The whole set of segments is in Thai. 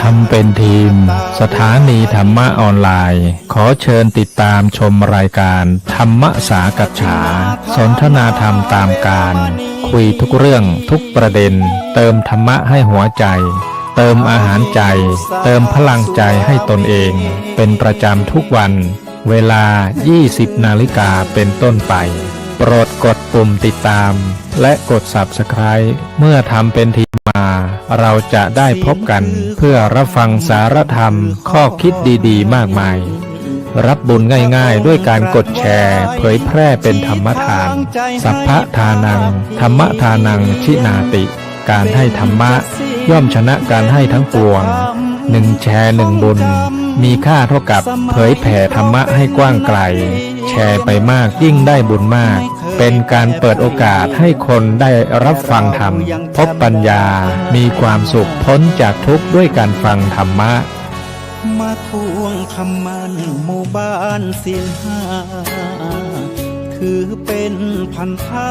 ทำเป็นทีมสถานีธรรมะออนไลน์ขอเชิญติดตามชมรายการธรรมสากัจฉาสนทนาธรรมตามการคุยทุกเรื่องทุกประเด็นเติมธรรมะให้หัวใจเติมอาหารใจเติมพลังใจให้ตนเองเป็นประจำทุกวันเวลา 20 นาฬิกาเป็นต้นไปโปรดกดปุ่มติดตามและกด Subscribe เมื่อทำเป็นทีมมาเราจะได้พบกันเพื่อรับฟังสารธรรมข้อคิดดีๆมากมายรับบุญง่ายๆด้วยการกดแชร์เผยแพร่เป็นธรรมทานสัพพะทานังธรรมทานังชินาติการให้ธรรมะย่อมชนะการให้ทั้งปวง1แชร์1บุญมีค่าเท่ากับเผยแผ่ธรรมะให้กว้างไกลแชร์ไปมากยิ่งได้บุญมากเป็นการเปิดโอกาสให้คนได้รับฟังธรรมพบปัญญามีความสุขพ้นจากทุกข์ด้วยการฟังธรรมะมาทวงคำมันหมู่บ้านศีลห้าถือเป็นพันธะ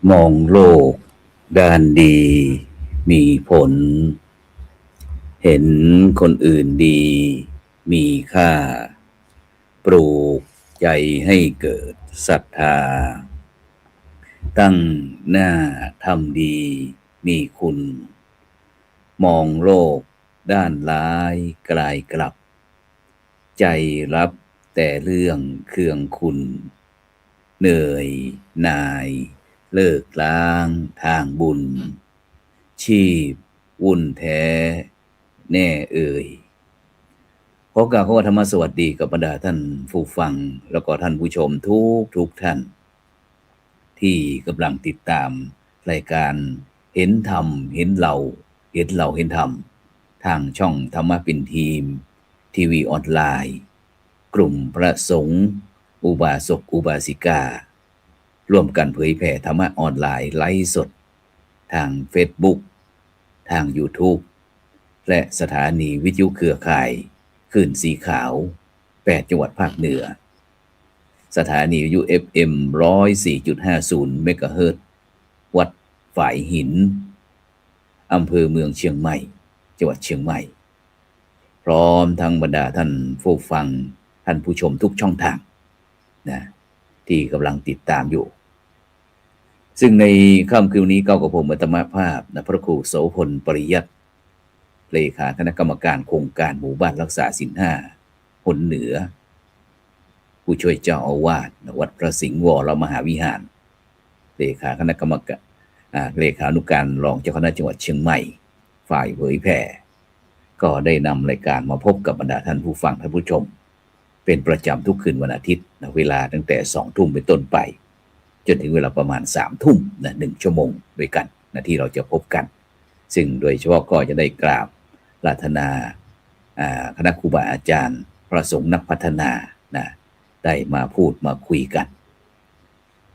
มองโลกด้านดีมีผลเห็นคนอื่นดีมีค่าปลูกใจให้เกิดศรัทธาตั้งหน้าทำดีมีคุณมองโลกด้านร้ายกลายกลับใจรับแต่เรื่องเคืองคุณเหนื่อยหน่ายเลิกล้างทางบุญชีพวุ่นแท้แน่เอ่ยขอกล่าวธรรมสวัสดีกับบรรดาท่านผู้ฟังแล้วก็ท่านผู้ชมทุกท่านที่กำลังติดตามรายการเห็นธรรมเห็นเราเห็นเราเห็นธรรมทางช่องธรรมะเป็นทีมทีวีออนไลน์กลุ่มพระสงฆ์อุบาสกอุบาสิการ่วมกันเผยแผ่ธรรมะออนไลน์ไลฟ์สดทาง Facebook ทาง YouTube และสถานีวิทยุเครือข่ายคลื่นสีขาว8จังหวัดภาคเหนือสถานีวิทยุ FM 104.50 เมกะเฮิรตซ์วัดฝายหินอำเภอเมืองเชียงใหม่จังหวัดเชียงใหม่พร้อมทั้งบรรดาท่านผู้ฟังท่านผู้ชมทุกช่องทางนะที่กำลังติดตามอยู่ซึ่งในค่ำคืนนี้เก้ากับผมอัตมาภาพนะพระครูโสพลปริยัติเลขาคณะกรรมการโครงการหมู่บ้านรักษาศีล5หนเหนือผู้ช่วยเจ้าอาวาสวัดพระสิงห์วรมหาวิหารเลขาคณะกรรมการเลขานุการรองเจ้าคณะจังหวัดเชียงใหม่ฝ่ายเผยแผ่ก็ได้นำรายการมาพบกับบรรดาท่านผู้ฟังท่านผู้ชมเป็นประจำทุกคืนวันอาทิตย์เวลาตั้งแต่ 20:00 นเป็นต้นไปจนถึงเวลาประมาณ 3:00 น1 ชั่วโมงด้วยกันที่เราจะพบกันซึ่งโดยเฉพาะก็จะได้กราบปรารถนาคณะครูบาอาจารย์พระสงฆ์นักพัฒนาได้มาพูดมาคุยกัน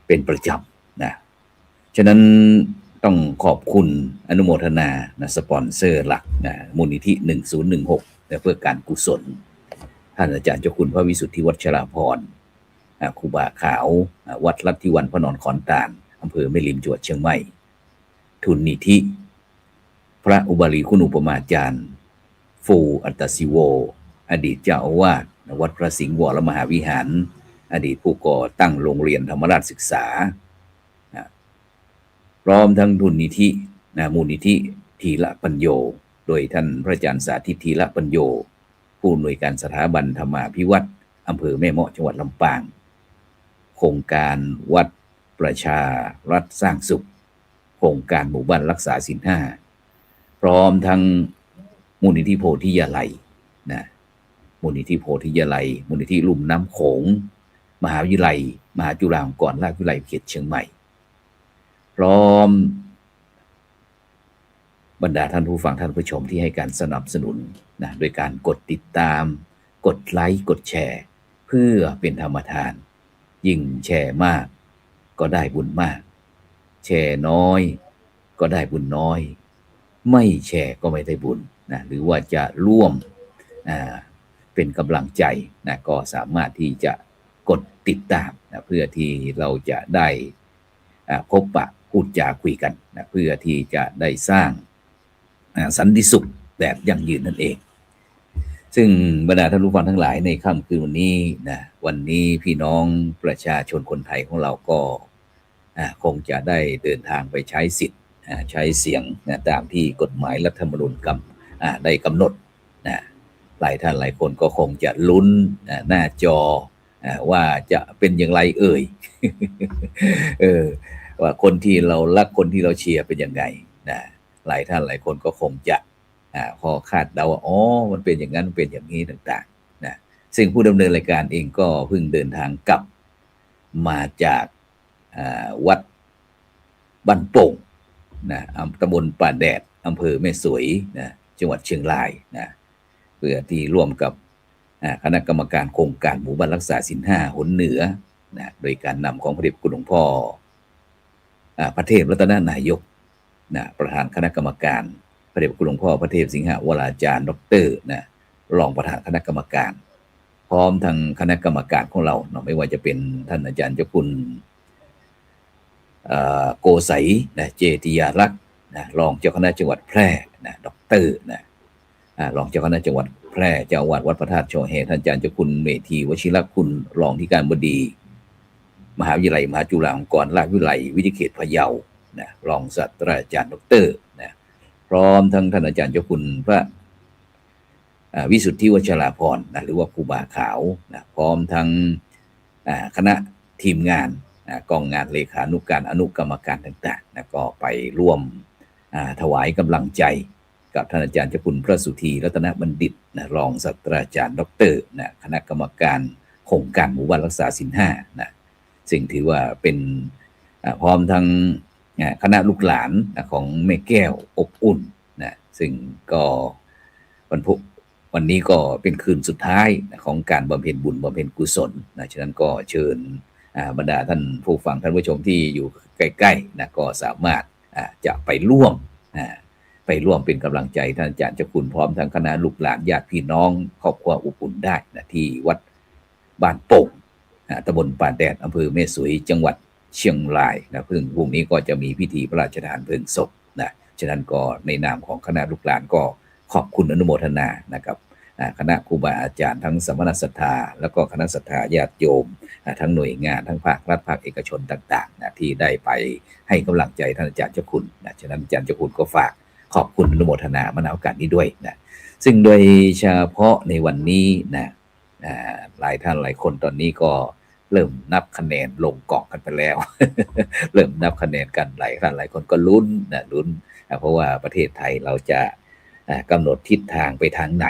เป็นประจำฉะนั้นต้องขอบคุณอนุโมทนาสปอนเซอร์หลักมูลนิธิ1016เพื่อการกุศลท่านอาจารย์เจ้าคุณพระวิสุทธิวัชราภรณ์ครูบาขาววัดลัทธิวันพระนอนขอนตาลอำเภอแม่ริมจังหวัดเชียงใหม่ทุนนิธิพระอุบาลีคุณอุปมาจารย์ฟูอัตตสิโวอดีตเจ้าอาวาสวัดพระสิงห์วรมหาวิหารอดีตผู้ก่อตั้งโรงเรียนธรรมราชศึกษาพร้อมทั้งทุนนิธิมูลนิธิทีละปัญโยโดยท่านพระอาจารย์สาธิตทีละปัญโยผู้อำนวยการสถาบันธรรมาภิวัตรอำเภอแม่เมาะจังหวัดลำปางโครงการวัดประชารัฐสร้างสุขโครงการหมู่บ้านรักษาศีล5พร้อมทั้งมูลนิธิโพธิยาลัยมูลนิธิโพธิยาลัยมูลนิธิลุ่มน้ำโขงมหาวิทยาลัยมหาจุฬาลงกรณราชวิทยาลัยเขตเชียงใหม่พร้อมบรรดาท่านผู้ฟังท่านผู้ชมที่ให้การสนับสนุนโดยการกดติดตามกดไลค์กดแชร์เพื่อเป็นธรรมทานยิ่งแชร์มากก็ได้บุญมากแชร์น้อยก็ได้บุญน้อยไม่แชร์ก็ไม่ได้บุญหรือว่าจะร่วมเป็นกำลังใจก็สามารถที่จะกดติดตามเพื่อที่เราจะได้พบปะ พูดจาคุยกันนะเพื่อที่จะได้สร้างสันติสุขแบบยั่งยืนนั่นเองซึ่งบรรดาท่านผู้ฟังทั้งหลายในค่ำคืนวันนี้นะวันนี้พี่น้องประชาชนคนไทยของเราก็คงจะได้เดินทางไปใช้สิทธิ์ใช้เสียงนะตามที่กฎหมายรัฐธรรมนูญได้กำหนดนะหลายท่านหลายคนก็คงจะลุ้นหน้าจอว่าจะเป็นอย่างไรเอ่ย ว่าคนที่เรารักคนที่เราเชียร์เป็นยังไงนะหลายท่านหลายคนก็คงจะพอคาดเดาว่าอ๋อมันเป็นอย่างนั้นเป็นอย่างนี้ต่างๆนะซึ่งผู้ดำเนินรายการเองก็เพิ่งเดินทางกลับมาจากวัดบ้านโป่งนะตำบลป่าแดดอำเภอแม่สวยนะจังหวัดเชียงรายนะเพื่อที่ร่วมกับคณะกรรมการโครงการหมู่บ้านรักษาศีล5หนเหนือนะโดยการนำของพระเดชคุณหลวงพ่อพระเทพรัตนนายกนะประธานคณะกรรมการพระเดชคุณหลวงพ่อพระเทพสิงหวราจารย์ดร.นะรองประธานคณะกรรมการพร้อมทางคณะกรรมการของเราเนาะไม่ว่าจะเป็นท่านอาจารย์เจ้าคุณโกไสนะเจติยารักษ์นะรองเจ้าคณะจังหวัดแพร่นะดร.นะรองเจ้าคณะจังหวัดแพร่เจ้าอาวาสวัดพระธาตุโชแฮท่านอาจารย์เจ้าคุณเมธีวชิรคุณรองที่การบดีมหาวิทยาลัยมหาจุฬาลงกรณราชวิทยาลัยวิทยาเขตพะเยานะรองศาสตราจารย์ดร.นะพร้อมทั้งท่านอาจารย์เจ้าคุณพระวิสุทธิวชราภรณ์นะหรือว่าครูบาขาวนะพร้อมทั้งคณะทีมงานกองงานเลขานุการอนุกรรมการต่างๆนะก็ไปร่วมถวายกำลังใจกับท่านอาจารย์เจ้าคุณพระสุธีรัตนบัณฑิตนะรองศาสตราจารย์ดร.นะคณะกรรมการโครงการหมู่บ้านรักษาศีล5นะซึ่งถือว่าเป็นพร้อมทั้งคณะลูกหลานของแม่แก้วอบอุ่นนะซึ่งก็วันนี้ก็เป็นคืนสุดท้ายของการบำเพ็ญบุญบำเพ็ญกุศลนะฉะนั้นก็เชิญบรรดาท่านผู้ฟังท่านผู้ชมที่อยู่ใกล้ๆนะก็สามารถจะไปร่วมเป็นกำลังใจท่านอาจารย์เจ้าคุณพร้อมทั้งคณะลูกหลานญาติพี่น้องครอบครัวอบอุ่นได้นะที่วัดบ้านโป่งตำบลป่าแดดอำเภอแม่สวยจังหวัดเชียงรายนะพรุ่งนี้ก็จะมีพิธีพระราชทานเพลิงศพนะฉะนั้นก็ในนามของคณะลูกหลานก็ขอบคุณอนุโมทนานะครับคณะครูบาอาจารย์ทั้งสมณศรัทธาแล้วก็คณะศรัทธาญาติโยมทั้งหน่วยงานทั้งภาครัฐภาคเอกชนต่างๆนะที่ได้ไปให้กำลังใจท่านอาจารย์เจ้าคุณนะฉะนั้นอาจารย์เจ้าคุณก็ฝากขอบคุณอนุโมทนามาณโอกาสนี้ด้วยนะซึ่งโดยเฉพาะในวันนี้นะหลายท่านหลายคนตอนนี้ก็เริ่มนับคะแนนลงกล่องกันไปแล้ว เริ่มนับคะแนนกันหลายท่านหลายคนก็ลุ้นเพราะว่าประเทศไทยเราจะกำหนดทิศทางไปทางไหน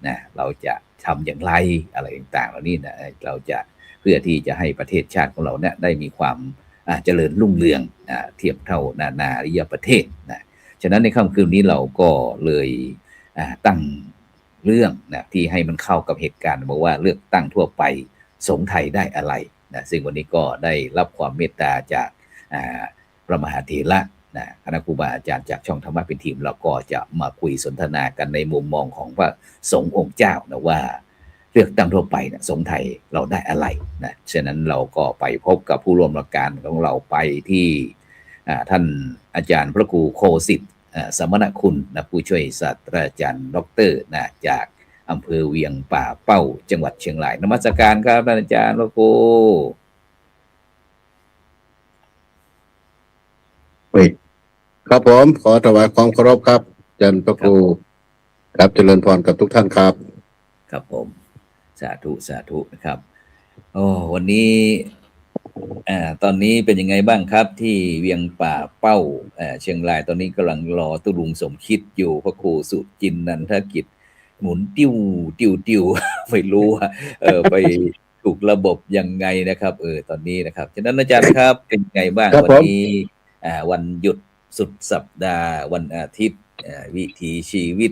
นะเราจะทำอย่างไรอะไรต่างๆเหล่านี้นะเราจะเพื่อที่จะให้ประเทศชาติของเราเนี่ยได้มีความเจริญรุ่งเรืองเทียบเท่านานาอารยประเทศนะฉะนั้นในค่ำคืนนี้เราก็เลยตั้งเรื่องนะที่ให้มันเข้ากับเหตุการณ์บอกว่าเลือกตั้งทั่วไปสงฆ์ไทยได้อะไรนะซึ่งวันนี้ก็ได้รับความเมตตาจากพระมหาเถระนะคณะครูบาอาจารย์จากช่องธรรมะเป็นทีมเราก็จะมาคุยสนทนากันในมุมมองของพระสงฆ์องค์เจ้านะว่าเลือกตั้งทั่วไปนะสงฆ์ไทยเราได้อะไรนะฉะนั้นเราก็ไปพบกับผู้ร่วมรายการของเราไปที่ท่านอาจารย์พระครูโคสิทธิ์สมณคุณนะผู้ช่วยศาสตราจารย์ดร.นะจากอำเภอเวียงป่าเป้าจังหวัดเชียงรายนมัสการครับท่านอาจารย์พระครูครับผมขอถวายความเคารพครับอาจารย์พระครูครับเจริญพรกับทุกท่านครับครับผมสาธุนะครับโอ้วันนี้ตอนนี้เป็นยังไงบ้างครับที่เวียงป่าเป้าเชียงรายตอนนี้กำลังรอตุลุงสมคิดอยู่พระครูสุจินนันทกิจหมุนติ้ว ไม่รู้ว่าไปถูกระบบยังไงนะครับตอนนี้นะครับฉะนั้นอาจารย์ครับเป็นไงบ้างวันนี้วันหยุดสุดสัปดาห์วันอาทิตย์วิถีชีวิต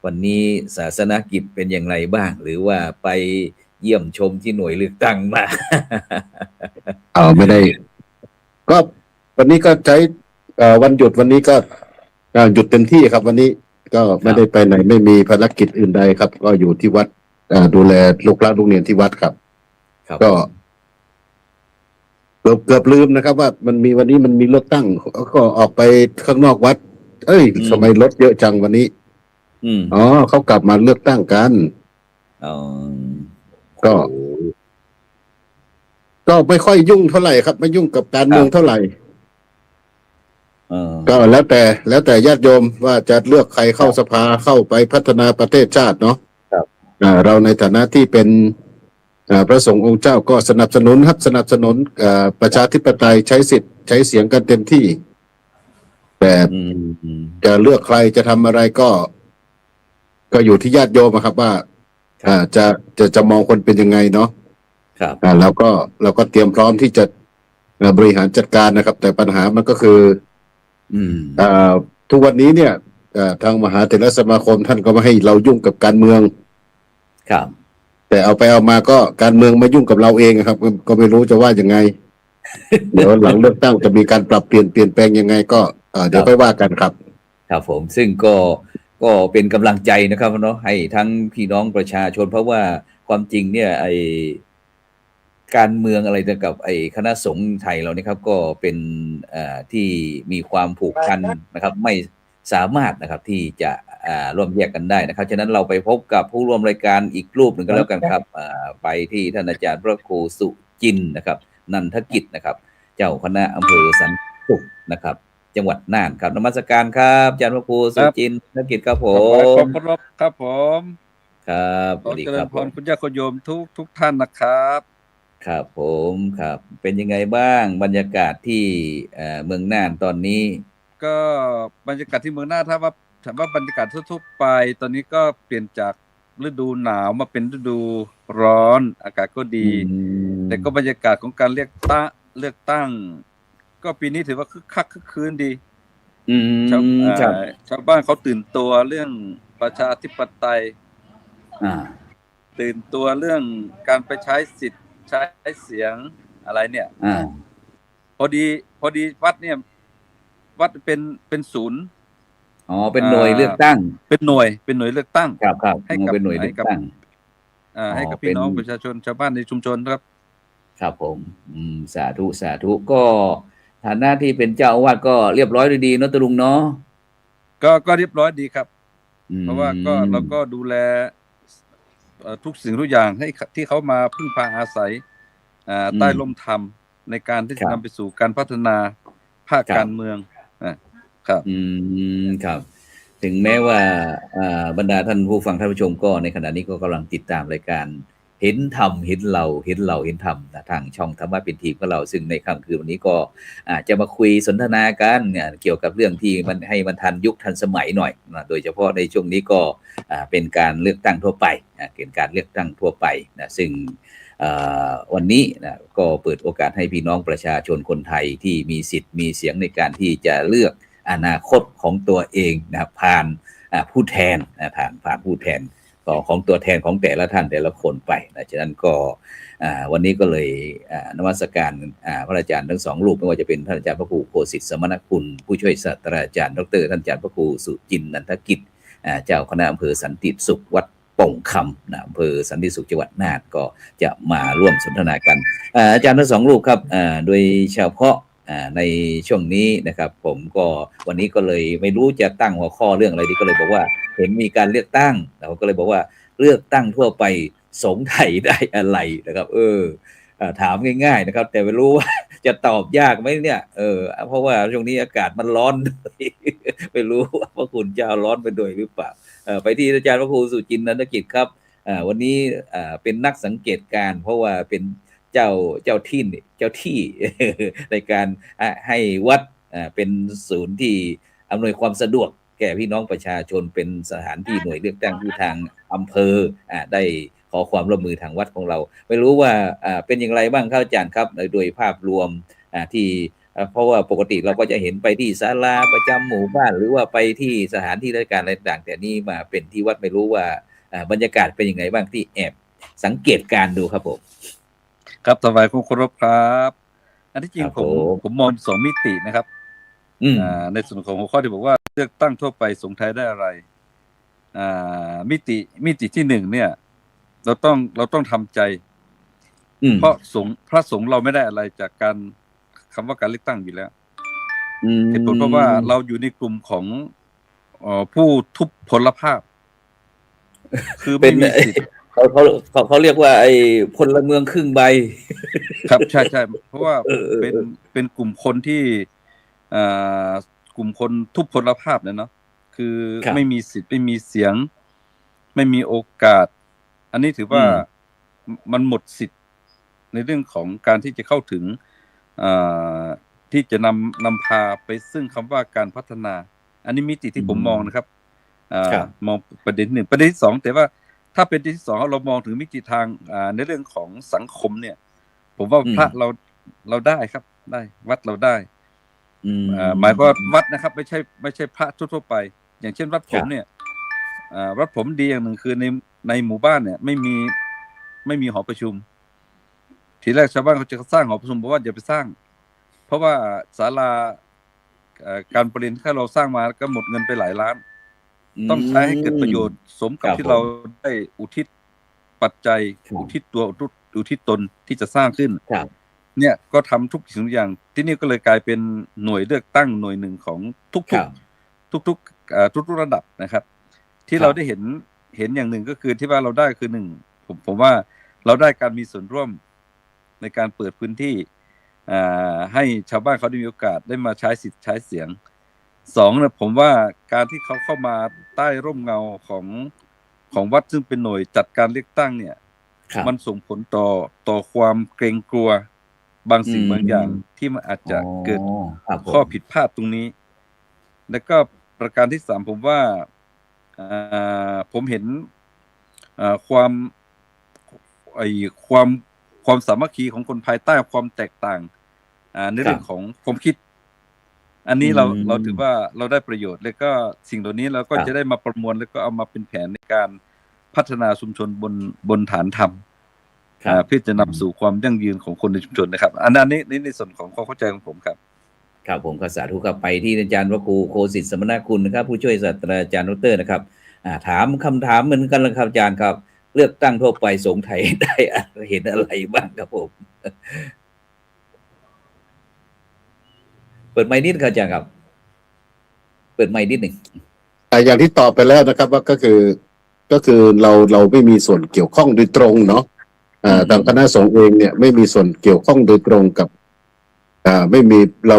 วันนี้ศาสนกิจเป็นอย่างไรบ้างหรือว่าไปเยี่ยมชมที่หน่วยเลือกตั้งมา ไม่ได้ก็วันนี้ก็ใช้วันหยุดวันนี้ก็หยุดเต็มที่ครับวันนี้ก็ไม่ได้ไปไหนไม่มีภารกิจอื่นใดครับก็อยู่ที่วัดดูแลลูกหลานลูกเรียนที่วัดครับก็โด เกือบลืมนะครับ ว่ามันมีวันนี้มันมีเลือกตั้งก็ออกไปข้างนอกวัด เอ้ยทำไมรถเยอะจังวันนี้ อืม อ๋อเขากลับมาเลือกตั้งกัน อ๋อ ก็ โอ้ ก็ไม่ค่อยยุ่งเท่าไหร่ครับ ไม่ยุ่งกับการเมืองเท่าไหร่ เออ ก็แล้วแต่ญาติโยมว่าจะเลือกใครเข้าสภาเข้าไปพัฒนาประเทศชาติเนาะ ครับ เราในฐานะที่เป็นพระสงฆ์องค์เจ้าก็สนับสนุนประชาธิปไตยใช้สิทธิ์ใช้เสียงกันเต็มที่ แต่ อืม จะเลือกใครจะทำอะไรก็อยู่ที่ญาติโยมอะครับว่าจะมองคนเป็นยังไงเนาะ ครับ แล้วก็เราก็เตรียมพร้อมที่จะบริหารจัดการนะครับ แต่ปัญหามันก็คือ อืม ทุกวันนี้เนี่ยทางมหาเถรสมาคมท่านก็ไม่ให้เรายุ่งกับการเมือง ครับ แต่เอาไปเอามาก็การเมืองมายุ่งกับเราเองครับก็ไม่รู้จะว่ายังไง เดี๋ยวหลังเลือกตั้งจะมีการปรับเปลี่ยนแปลงยังไงก็เดี๋ยวค่อยว่ากันครับ ครับผมซึ่งก็เป็นกำลังใจนะครับเนาะให้ทั้งพี่น้องประชาชน เพราะว่าความจริงเนี่ยไอการเมืองอะไรกับไอคณะสงฆ์ไทยเรานี่ครับก็เป็นที่มีความผูกพันนะครับ ไม่สามารถนะครับที่จะร่วมแยกกันได้นะครับฉะนั้นเราไปพบกับผู้ร่วมรายการอีกรูปหนึ่งก็แล้วกันครับไปที่ท่านอาจารย์พระครูสุจินต์นะครับ นันทกิจนะครับ เจ้าคณะอำเภอสันสุขนะครับ จังหวัดน่านครับนมัสการครับอาจารย์พระครูสุจินต์นักกิจครับผ ขอ ม เคารพครับผม ครับส ขอ วัสดี เจ ค ริ รั ญ บ พ ผ ร ม คุณญาติคุณโยมทุกท่านนะครับ ครับผมครับ เป็นยังไงบ้างบรรยากาศที่เมืองน่านตอนนี้ ก็บรรยากาศที่เมืองน่านถ้าว่าบรรยากาศทั่วๆไป ตอนนี้ก็เปลี่ยนจากฤดูหนาวมาเป็นฤดูร้อนอากาศก็ดี แต่ก็บรรยากาศของการเลือกตั้ง ก็ปีนี้ถือว่าคึกคักคึกคืนดี อืม ชาว ครับ ชาวบ้านเขาตื่นตัวเรื่องประชาธิปไตย อ่า ตื่นตัวเรื่องการไปใช้สิทธิ์ใช้เสียงอะไรเนี่ย อ่า พอดีวัดเนี่ย วัดเป็นศูนย์ อ๋อเป็นหน่วยเลือกตั้ง เป็นหน่วยเลือกตั้ง ครับครับ ให้กับ เป็นหน่วยเลือกตั้ง ให้กับ อ๋อ พี่น้อง เป็น ประชาชนชาวบ้านในชุมชนครับ ครับผมสาธุก็ฐานะที่เป็นเจ้าอาวาสก็เรียบร้อยด้วยดีเนอะตะลุงเนาะ ก็เรียบร้อยดีครับ อืม เพราะว่าเราก็ดูแลทุกสิ่งทุกอย่างให้ที่เขามาพึ่งพาอาศัยใต้ร่มธรรมในการที่จะนำไปสู่การพัฒนาภาคการเมืองครับ ครับ ถึงแม้ว่าบรรดาท่านผู้ฟังท่านผู้ชมก็ในขณะนี้ก็กำลังติดตามรายการเห็นธรรมเห็นเราเห็นธรรมนะทางช่องธรรมะเป็นทีมของเราซึ่งในค่ำคืนวันนี้ก็จะมาคุยสนทนากันเกี่ยวกับเรื่องที่มันให้มันทันยุคทันสมัยหน่อยนะโดยเฉพาะในช่วงนี้ก็เป็นการเลือกตั้งทั่วไปเป็นการเลือกตั้งทั่วไปนะซึ่งวันนี้นะก็เปิดโอกาสให้พี่น้องประชาชนคนไทยที่มีสิทธิ์มีเสียงในการที่จะเลือกอนาคตของตัวเองนะผ่านผู้แทนผ่านผู้แทนของตัวแทนของแต่ละท่านแต่ละคนไปนะฉะนั้นก็วันนี้ก็เลยนมัสการพระอาจารย์ทั้งสองรูปไม่ว่าจะเป็นท่านอาจารย์พระครูโคสิทธิสมณคุณผู้ช่วยศาสตราจารย์ดรท่านอาจารย์พระครูสุจินต์นันทกิจเจ้าคณะอำเภอสันติสุขวัดโป่งคำนะอำเภอสันติสุขจังหวัดน่านก็จะมาร่วมสนทนากันอาจารย์ทั้งสองรูปครับโดยเฉพาะในช่วงนี้นะครับผมก็วันนี้ก็เลยไม่รู้จะตั้งหัวข้อเรื่องอะไรดีก็เลยบอกว่าเห็นมีการเลือกตั้งเราก็เลยบอกว่าเลือกตั้งทั่วไปสงฆ์ไทยได้อะไรนะครับถามง่ายๆนะครับแต่ไม่รู้ว่าจะตอบยากไหมเนี่ยเพราะว่าช่วงนี้อากาศมันร้อนไม่รู้ว่าพระคุณเจ้าร้อนไปด้วยหรือเปล่าไปที่อาจารย์พระครูสุจินต์นันทกิจครับวันนี้เป็นนักสังเกตการณ์เพราะว่าเป็นเจ้าที่ ในการให้วัดเป็นศูนย์ที่อำนวยความสะดวกแก่พี่น้องประชาชนเป็นสถานที่หน่วยเลือกตั้งที่ทางอำเภอได้ขอความร่วมมือทางวัดของเราไม่รู้ว่าเป็นอย่างไรบ้างครับอาจารย์ครับโดยภาพรวมที่เพราะว่าปกติเราก็จะเห็นไปที่ศาลาประจำหมู่บ้านหรือว่าไปที่สถานที่ราชการอะไรต่างแต่นี่มาเป็นที่วัดไม่รู้ว่าบรรยากาศเป็นยังไงบ้างที่แอบสังเกตการดูครับผมครับถวายคุณเคารพครับอันที่จริงผมมองสองมิตินะครับในส่วนของหัวข้อที่บอกว่าเลือกตั้งทั่วไปสงฆ์ไทยได้อะไรมิติที่หนึ่งเนี่ยเราต้องทำใจ เพราะพระสงฆ์เราไม่ได้อะไรจากการคำว่าการเลือกตั้งอยู่แล้วเหตุผลเพราะว่าเราอยู่ในกลุ่มของผู้ทุพพลภาพ คือไม่มีสิทธิ์ เขาเรียกว่าไอ้พลเมืองครึ่งใบ ครับใช่ใช่เพราะว่าเป็นกลุ่มคนที่กลุ่มคนทุพพลภาพเนี่ยเนาะคือ ครับ ไม่มีสิทธิ์ไม่มีเสียง ไม่มีโอกาส อันนี้ถือว่ามันหมดสิทธิ์ในเรื่องของการที่จะเข้าถึงที่จะนำพาไปซึ่งคำว่าการพัฒนา อันนี้มิติที่ผมมองนะครับมองประเด็นหนึ่งประเด็นที่สองแต่ว่าถ้าเป็นที่สองเรามองถึงมิติทางในเรื่องของสังคมเนี่ย ผมว่าพระเราได้ครับได้วัดเราได้หมายความว่าวัดนะครับไม่ใช่พระทั่วไป อย่างเช่นวัดผมเนี่ยวัดผมดีอย่างหนึ่งคือในหมู่บ้านเนี่ยไม่มีหอประชุมทีแรกชาวบ้านเขาจะสร้างหอประชุมบอกว่าอย่าไปสร้าง เพราะว่าศาลาการประเรียนที่เราสร้างมาก็หมดเงินไปหลายล้านต้องใช้ให้เกิดประโยชน์สมกับที่เราได้อุทิศปัจจัยอุทิศตัวอุทิศตนที่จะสร้างขึ้นเนี่ยก็ทำทุกสิ่งทุกอย่างที่นี่ก็เลยกลายเป็นหน่วยเลือกตั้งหน่วยหนึ่งของทุกระดับนะครับ ที่เราได้เห็นอย่างหนึ่งก็คือที่ว่าเราได้คือหนึ่งผมว่าเราได้การมีส่วนร่วมในการเปิดพื้นที่ให้ชาวบ้านเขาได้มีโอกาสได้มาใช้สิทธิ์ใช้เสียงสองนะผมว่าการที่เขาเข้ามาใต้ร่มเงาของวัดซึ่งเป็นหน่วยจัดการเลือกตั้งเนี่ยมันส่งผลต่อความเกรงกลัวบางสิ่งบางอย่างที่มันอาจจะเกิดข้อผิดพลาดตรงนี้แล้วก็ประการที่สามผมว่าผมเห็นความสามัคคีของคนภายใต้ความแตกต่างในเรื่องของความคิดอันนี้เราถือว่าเราได้ประโยชน์แล้วก็สิ่งเหล่านี้เราก็จะได้มาประมวลแล้วก็เอามาเป็นแผนในการพัฒนาชุมชนบนฐานธรรมเพื่อจะนำสู่ความยั่งยืนของคนในชุมชนนะครับอันนี้ในส่วนของความเข้าใจของผมครับครับผมก็สาธุครับไปที่อาจารย์วครูโคสิทธิ์สมณคุณนะครับผู้ช่วยศาสตราจารย์ดร.นะครับถามคำถามเหมือนกันเลยครับอาจารย์ครับเลือกตั้งทั่วไปสงฆ์ไทยได้เห็นอะไรบ้างครับผมเปิดไมค์นิดครับอาจารย์ครับเปิดไมค์นิดหนึ่งอย่างที่ตอบไปแล้วนะครับว่าก็คือเราไม่มีส่วนเกี่ยวข้องโดยตรงเนาะทางคณะสงฆ์เองเนี่ยไม่มีส่วนเกี่ยวข้องโดยตรงกับเรา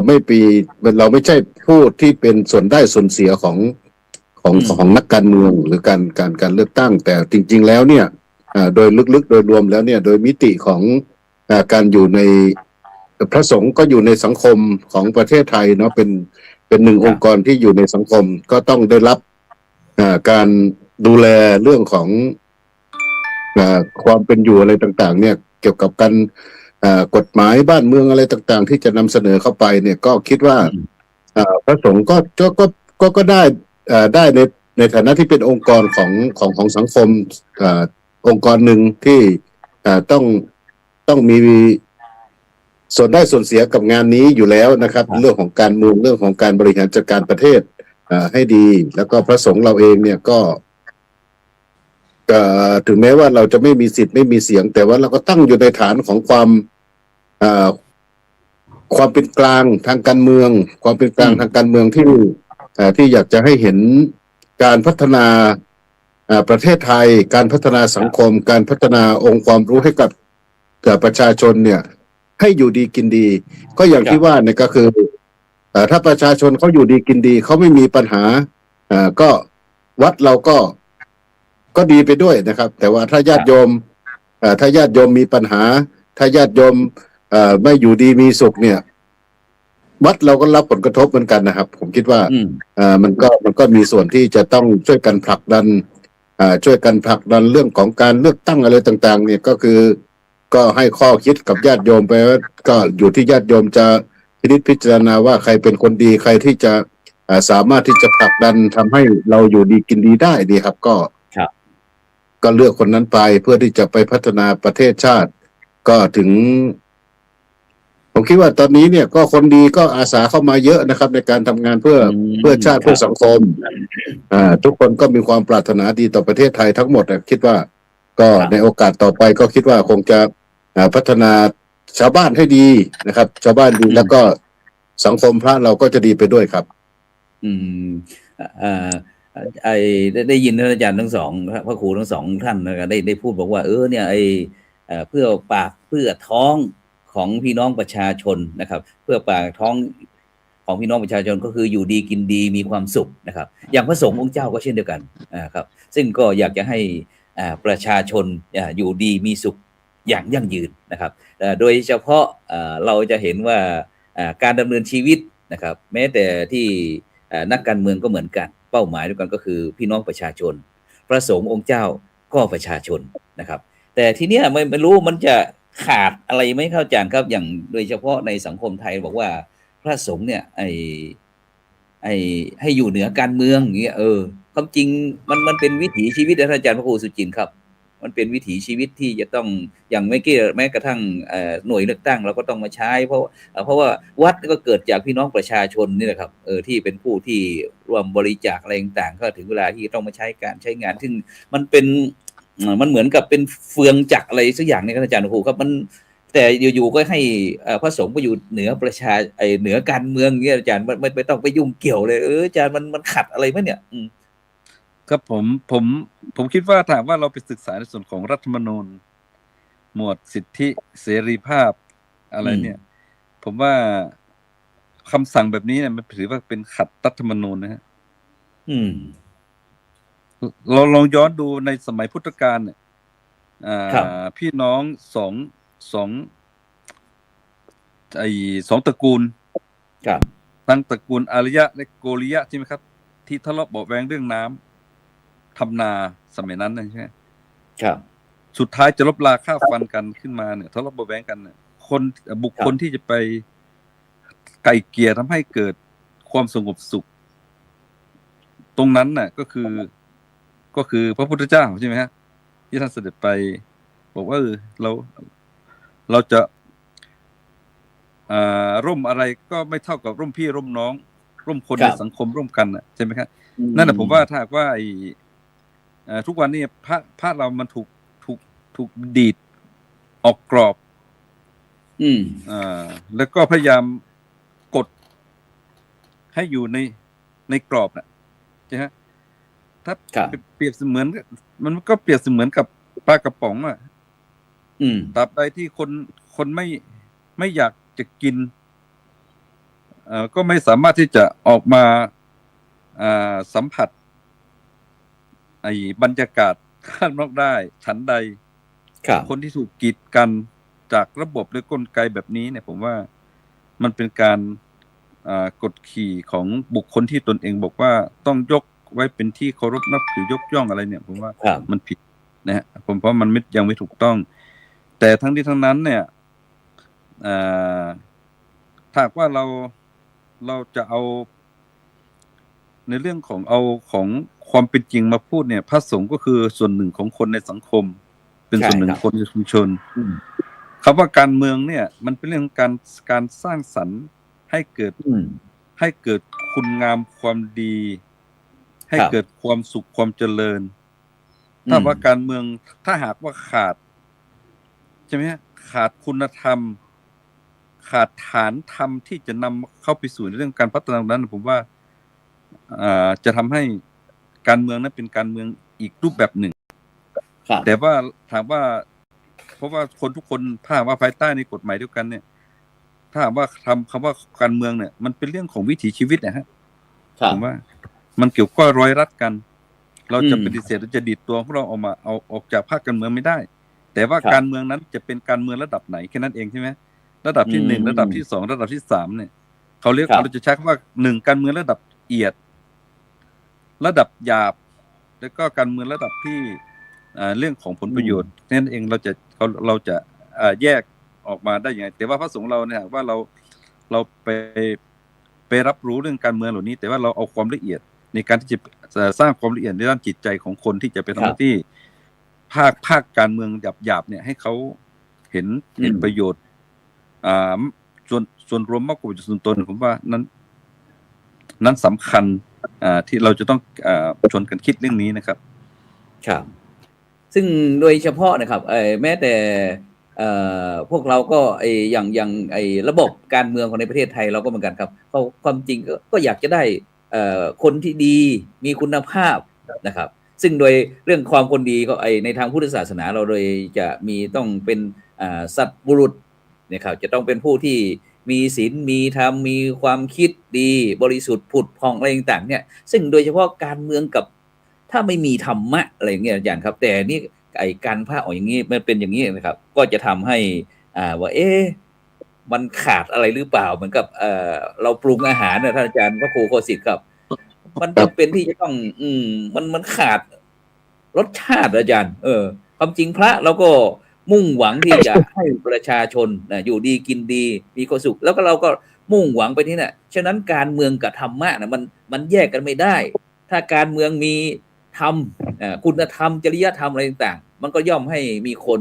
ไม่ใช่ผู้ที่เป็นส่วนได้ส่วนเสียของนักการเมืองหรือการเลือกตั้งแต่จริงๆแล้วเนี่ยโดยลึกๆโดยรวมแล้วเนี่ยโดยมิติของการอยู่ในพระสงฆ์ก็อยู่ในสังคมของประเทศไทยเนาะเป็นหนึ่งองค์กรที่อยู่ในสังคมก็ต้องได้รับการดูแลเรื่องของความเป็นอยู่อะไรต่างๆเนี่ยเกี่ยวกับการกฎหมายบ้านเมืองอะไรต่างๆที่จะนำเสนอเข้าไปเนี่ยก็คิดว่าพระสงฆ์ก็ได้ในฐานะที่เป็นองค์กรของสังคมองค์กรหนึ่งที่ต้องมีส่วนได้ส่วนเสียกับงานนี้อยู่แล้วนะครับเรื่องของการเมืองเรื่องของการบริหารจัดการประเทศให้ดีแล้วก็พระสงฆ์เราเองเนี่ยก็ถึงแม้ว่าเราจะไม่มีสิทธิ์ไม่มีเสียงแต่ว่าเราก็ตั้งอยู่ในฐานของความเป็นกลางทางการเมืองความเป็นกลางทางการเมืองที่อยากจะให้เห็นการพัฒนาประเทศไทยการพัฒนาสังคมการพัฒนาองค์ความรู้ให้กับประชาชนเนี่ยให้อยู่ดีกินดีก็อย่างที่ว่าเนี่ยก็คือถ้าประชาชนเขาอยู่ดีกินดีเขาไม่มีปัญหาก็วัดเราก็ดีไปด้วยนะครับแต่ว่าถ้าญาติโยมมีปัญหาถ้าญาติโยมไม่อยู่ดีมีสุขเนี่ยวัดเราก็รับผลกระทบเหมือนกันนะครับผมคิดว่ามันก็มีส่วนที่จะต้องช่วยกันผลักดันเรื่องของการเลือกตั้งอะไรต่างๆเนี่ยก็ให้ข้อคิดกับญาติโยมไปว่าก็อยู่ที่ญาติโยมจะพิจารณาว่าใครเป็นคนดีใครที่จะสามารถที่จะผลักดันทำให้เราอยู่ดีกินดีได้ดีครับก็เลือกคนนั้นไปเพื่อที่จะไปพัฒนาประเทศชาติก็ถึงผมคิดว่าตอนนี้เนี่ยก็คนดีก็อาสาเข้ามาเยอะนะครับในการทำงานเพื่อชาติเพื่อสังคมทุกคนก็มีความปรารถนาดีต่อประเทศไทยทั้งหมดคิดว่าก็ในโอกาสต่อไปก็คิดว่าคงจะ พัฒนาชาวบ้านให้ดีนะครับ ชาวบ้านดีแล้วก็สังคมพระเราก็จะดีไปด้วยครับ อืมอ่าไอได้ยินท่านอาจารย์ทั้งสองพระครูทั้งสองท่านนะครับได้พูดบอกว่าเนี่ยเพื่อปากเพื่อท้องของพี่น้องประชาชนนะครับ เพื่อปากท้องของพี่น้องประชาชนก็คืออยู่ดีกินดีมีความสุขนะครับ อย่างพระสงฆ์องค์เจ้าก็เช่นเดียวกันครับ ซึ่งก็อยากจะให้ประชาชนอยู่ดีมีสุขอย่างยั่งยืนนะครับโดยเฉพาะเราจะเห็นว่าการดำเนินชีวิตนะครับ แม้แต่ที่นักการเมืองก็เหมือนกันเป้าหมายเดียวกันก็คือพี่น้องประชาชน พระสงฆ์องค์เจ้าก็ประชาชนนะครับ แต่ทีเนี้ยไม่รู้มันจะขาดอะไรไหมครับอาจารย์ครับอย่างโดยเฉพาะในสังคมไทยบอกว่าพระสงฆ์เนี่ยให้อยู่เหนือการเมืองอย่างเงี้ยความจริงมันเป็นวิถีชีวิตนะอาจารย์พระครูสุจินต์ครับ มันเป็นวิถีชีวิตที่จะต้องอย่างแม้กระทั่งหน่วยเลือกตั้งเราก็ต้องมาใช้เพราะว่าวัดก็เกิดจากพี่น้องประชาชนนี่แหละครับที่เป็นผู้ที่ร่วมบริจาคอะไรต่างๆก็ถึงเวลาที่ต้องมาใช้งานซึ่งมันเหมือนกับเป็นเฟืองจักรอะไรสักอย่างนี่ครับอาจารย์ครูครับมันแต่อยู่ๆก็ให้พระสงฆ์ไปอยู่เหนือเหนือการเมืองเนี่ยอาจารย์ไม่ต้องไปยุ่งเกี่ยวเลยอาจารย์มันขัดอะไรไหมเนี่ยครับผมคิดว่าถ้าว่าเราไปศึกษาในส่วนของรัฐธรรมนูญหมวดสิทธิเสรีภาพอะไรเนี่ย ผมว่าคำสั่งแบบนี้เนี่ยมันถือว่าเป็นขัดรัฐธรรมนูญนะฮะเราลองย้อนดูในสมัยพุทธกาลเนี่ยพี่น้องสองตระกูลทั้งตระกูลอารยะและโกริยะใช่ไหมครับที่ทะเลาะเบาะแว้งเรื่องน้ำทำนาสมัยนั้นใช่ไหมครับสุดท้ายจะลบราฆ่าฟันกันขึ้นมาเนี่ยทะเลาะเบาะแว้งกันเนี่ยบุคคลที่จะไปไก่เกลี่ยทำให้เกิดความสงบสุขตรงนั้นน่ะก็คือพระพุทธเจ้าใช่ไหมฮะที่ท่านเสด็จไปบอกว่าเราจะร่มอะไรก็ไม่เท่ากับร่มพี่ร่มน้องร่มคนในสังคมร่วมกันน่ะใช่ไหมครับนั่นแหละผมว่าถ้าว่าทุกวันนี้พระเรามันถูกดีดออกกรอบแล้วก็พยายามกดให้อยู่ในกรอบน่ะใช่ไหมถ้าเปรียบเสมือนมันก็เปรียบเสมือนกับปลากระป๋องอ่ะตราบใดที่คนไม่อยากจะกินก็ไม่สามารถที่จะออกมาสัมผัสบรรยากาศข้างนอกได้ฉันใดคนที่ถูกกีดกันจากระบบหรือกลไกแบบนี้เนี่ยผมว่ามันเป็นการกดขี่ของบุคคลที่ตนเองบอกว่าต้องยกไว้เป็นที่เคารพนับถือยกย่องอะไรเนี่ยผมว่ามันผิดนะฮะผมเพราะมันยังไม่ถูกต้องแต่ทั้งนี้ทั้งนั้นเนี่ยถ้าว่าเราจะเอาในเรื่องของความเป็นจริงมาพูดเนี่ยพระสงฆ์ก็คือส่วนหนึ่งของคนในสังคมเป็นส่วนหนึ่งคนในชุมชนคำว่าการเมืองเนี่ยมันเป็นเรื่องของการสร้างสรรค์ให้เกิดคุณงามความดีให้เกิดความสุขความเจริญถ้าว่าการเมืองถ้าหากว่าขาดใช่ไหมขาดคุณธรรมขาดฐานธรรมที่จะนำเข้าไปสู่ในเรื่องการพัฒนานั้นผมว่าจะทำให้การเมืองนั้นเป็นการเมืองอีกรูปแบบหนึ่งแต่ว่าถามว่าเพราะว่าคนทุกคนถ้าว่าภายใต้ในกฎหมายเดียวกันเนี่ยถ้าว่าทำคำว่าการเมืองเนี่ยมันเป็นเรื่องของวิถีชีวิตนะฮะผมว่ามันเกี่ยวข้องร้อยรัดกันเราจะปฏิเสธหรือจะดีดตัวของเราออกจากภาคการเมืองไม่ได้แต่ว่าการเมืองนั้นจะเป็นการเมืองระดับไหนแค่นั้นเองใช่ไหมระดับที่1ระดับที่2ระดับที่3เนี่ยเขาเรียกเราจะใช้คำว่า1การเมืองระดับเอียดระดับหยาบแล้วก็การเมืองระดับที่เรื่องของผลประโยชน์นั่นเองเราจะแยกออกมาได้ยังไงแต่ว่าพระสงฆ์เราเนี่ยว่าเราไปรับรู้เรื่องการเมืองเหล่านี้แต่ว่าเราเอาความละเอียดในการที่จะสร้างความละเอียดในด้านจิตใจของคนที่จะไปทำหน้าที่ภาคการเมืองหยาบเนี่ยให้เขาเห็นประโยชน์ส่วนรวมมากกว่าส่วนตนผมว่านั้นสำคัญที่เราจะต้องชวนกันคิดเรื่องนี้นะครับครับซึ่งโดยเฉพาะนะครับแม้แต่ พวกเราก็อย่างระบบการเมืองของในประเทศไทยเราก็เหมือนกันครับเขาความจริงก็อยากจะได้คนที่ดีมีคุณภาพนะครับซึ่งโดยเรื่องความคนดีก็ในทางพุทธศาสนาเราโดยจะมีต้องเป็นสัตบุรุษนะครับจะต้องเป็นผู้ที่มีศีลมีธรรมมีความคิดดีบริสุทธิ์ผุดผ่องอะไรต่างๆเนี่ยซึ่งโดยเฉพาะการเมืองกับถ้าไม่มีธรรมะอะไรอย่างเงี้ยอาจารย์ครับแต่นี่การพาออกอย่างนี้มันเป็นอย่างนี้นะครับก็จะทำให้ว่ามันขาดอะไรหรือเปล่าเหมือนกับเราปรุงอาหารนะท่านอาจารย์พระครูโคสิทธิ์ครับมันจำเป็นที่จะต้องมันขาดรสชาติอาจารย์ความจริงพระเราก็มุ่งหวังที่จะให้ประชาชนอยู่ดีกินดีมีความสุขแล้วก็เราก็มุ่งหวังไปที่น่ะฉะนั้นการเมืองกับธรรมะนะมันแยกกันไม่ได้ถ้าการเมืองมีธรรมคุณธรรมจริยธรรมอะไรต่างๆมันก็ย่อมให้มีคน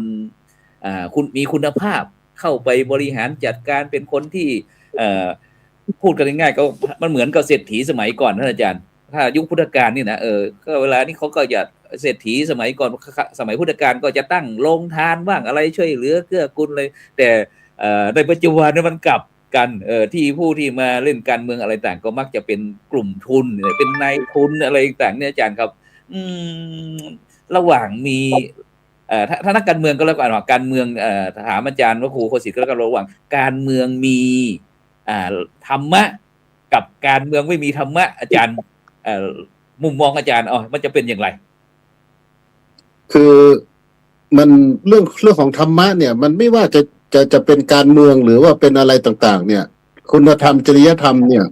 มีคุณภาพเข้าไปบริหารจัดการเป็นคนที่พูดกันง่ายๆก็มันเหมือนกับเศรษฐีสมัยก่อนท่านอาจารย์ถ้ายุคพุทธกาลนี่นะก็เวลานี้เขาก็จะเศรษฐีสมัยก่อนสมัยพุทธกาลก็จะตั้งโรงทานบ้างอะไรช่วยเหลือเกื้อกูลเลยแต่ในปัจจุบันเนี่ยมันกลับกันที่ผู้ที่มาเล่นการเมืองอะไรต่างก็มักจะเป็นกลุ่มทุนเป็นนายทุนอะไรต่างเนี่ยอาจารย์ครับระหว่างมีถ้านักการเมืองก็แล้วกันว่าการเมืองถามอาจารย์ว่าครูโคสิทธิ์ก็แล้วกันระหว่างการเมืองมีธรรมะกับการเมืองไม่มีธรรมะอาจารย์มุมมองอาจารย์มันจะเป็นอย่างไรคือมันเรื่องของธรรมะเนี่ยมันไม่ว่าจะเป็นการเมืองหรือว่าเป็นอะไรต่างๆเนี่ยคุณธรรมจริยธรรมเนี่ย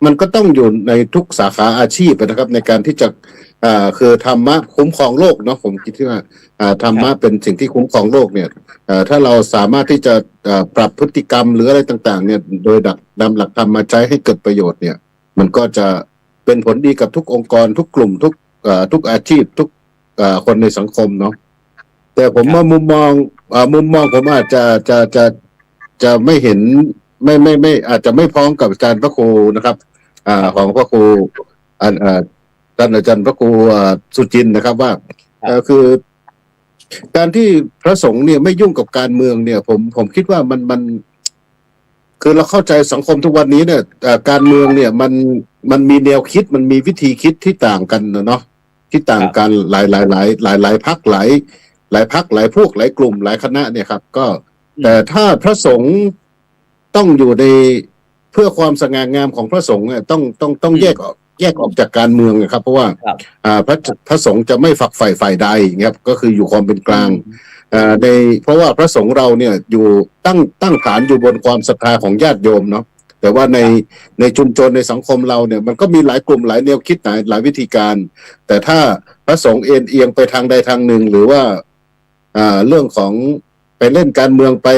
มันก็ต้องอยู่ในทุกสาขาอาชีพนะครับในการที่จะคือธรรมะคุ้มครองโลกเนาะผมคิดว่าธรรมะเป็นสิ่งที่คุ้มครองโลกเนี่ยถ้าเราสามารถที่จะปรับพฤติกรรมหรืออะไรต่างๆเนี่ยโดยนำหลักธรรมมาใช้ให้เกิดประโยชน์เนี่ยมันก็จะเป็นผลดีกับทุกองค์กรทุกกลุ่มทุกอาชีพทุกคนในสังคมเนาะแต่ผมว่ามุมมองผมอาจจะไม่เห็นไม่อาจจะไม่พ้องกับอาจารย์พระครูนะครับของพระครูท่านอาจารย์พระครูสุจินต์นะครับว่าคือการที่พระสงฆ์เนี่ยไม่ยุ่งกับการเมืองเนี่ยผมคิดว่ามันคือเราเข้าใจสังคมทุกวันนี้เนี่ยการเมืองเนี่ยมันมีแนวคิดมันมีวิธีคิดที่ต่างกันเนาะที่ต่างกันหลายพรรคหลายพรรคหลายพวกหลายกลุ่มหลายคณะเนี่ยครับก็แต่ถ้าพระสงฆ์ต้องอยู่ในเพื่อความสง่างามของพระสงฆ์เนี่ยต้องแยกออกจากการเมืองนะครับเพราะว่าพระสงฆ์จะไม่ฝักใฝ่ฝ่ายใดครับก็คืออยู่ความเป็นกลางเพราะว่าพระสงฆ์เราเนี่ยอยู่ตั้งฐานอยู่บนความศรัทธาของญาติโยมเนาะแต่ว่าในชุมชนในสังคมเราเนี่ยมันก็มีหลายกลุ่มหลายแนวคิดหลายวิธีการแต่ถ้าพระสงฆ์เอียงไปทางใดทางหนึ่งหรือว่าเรื่องของไปเล่นการเมืองไป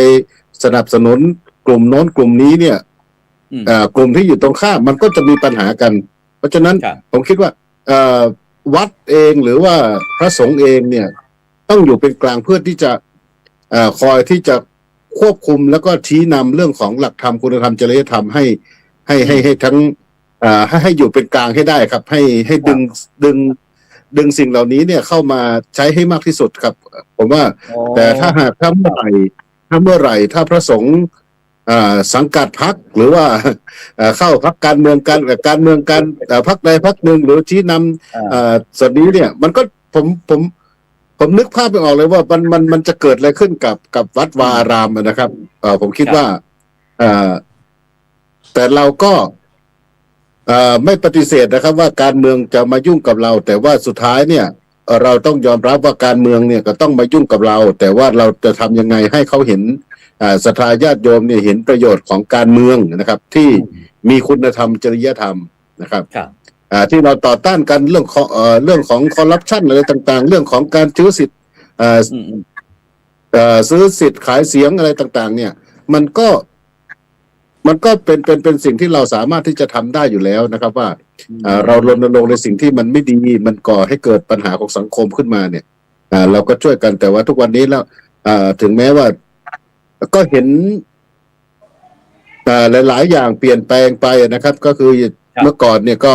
สนับสนุนกลุ่มโน้นกลุ่มนี้เนี่ยกลุ่มที่อยู่ตรงข้ามมันก็จะมีปัญหากันเพราะฉะนั้นผมคิดว่าวัดเองหรือว่าพระสงฆ์เองเนี่ยต้องอยู่เป็นกลางเพื่อที่จะคอยที่จะควบคุมแล้วก็ชี้นำเรื่องของหลักธรรมคุณธรรมจริยธรรมให้ทั้งให้อยู่เป็นกลางให้ได้ครับให้ดึงสิ่งเหล่านี้เนี่ยเข้ามาใช้ให้มากที่สุดครับผมว่าแต่ถ้าเมื่อไหร่ถ้าพระสงฆ์สังกัดพรรคหรือว่าเข้าพรรคการเมืองกันพรรคใดพรรคหนึ่งหรือชี้นำส่วนนี้เนี่ยมันก็ผมนึกภาพไม่ออกเลยว่ามันจะเกิดอะไรขึ้นกับวัดวาอารามนะครับผมคิดว่าแต่เราก็ไม่ปฏิเสธนะครับว่าการเมืองจะมายุ่งกับเราแต่ว่าสุดท้ายเนี่ยเราต้องยอมรับว่าการเมืองเนี่ยก็ต้องมายุ่งกับเราแต่ว่าเราจะทำยังไงให้เขาเห็นศรัทธาญาติโยมเนี่ยเห็นประโยชน์ของการเมืองนะครับที่มีคุณธรรมจริยธรรมนะครับที่เราต่อต้านกันเรื่องของคอร์รัปชันอะไรต่างๆเรื่องของการซื้อสิทธิ์ซื้อสิทธิ์ขายเสียงอะไรต่างๆเนี่ยมันก็เป็นสิ่งที่เราสามารถที่จะทำได้อยู่แล้วนะครับว่าเรารณรงค์ในสิ่งที่มันไม่ดีมันก่อให้เกิดปัญหาของสังคมขึ้นมาเนี่ยเราก็ช่วยกันแต่ว่าทุกวันนี้แล้วถึงแม้ว่าก็เห็นหลายๆอย่างเปลี่ยนแปลงไปนะครับก็คือเมื่อก่อนเนี่ยก็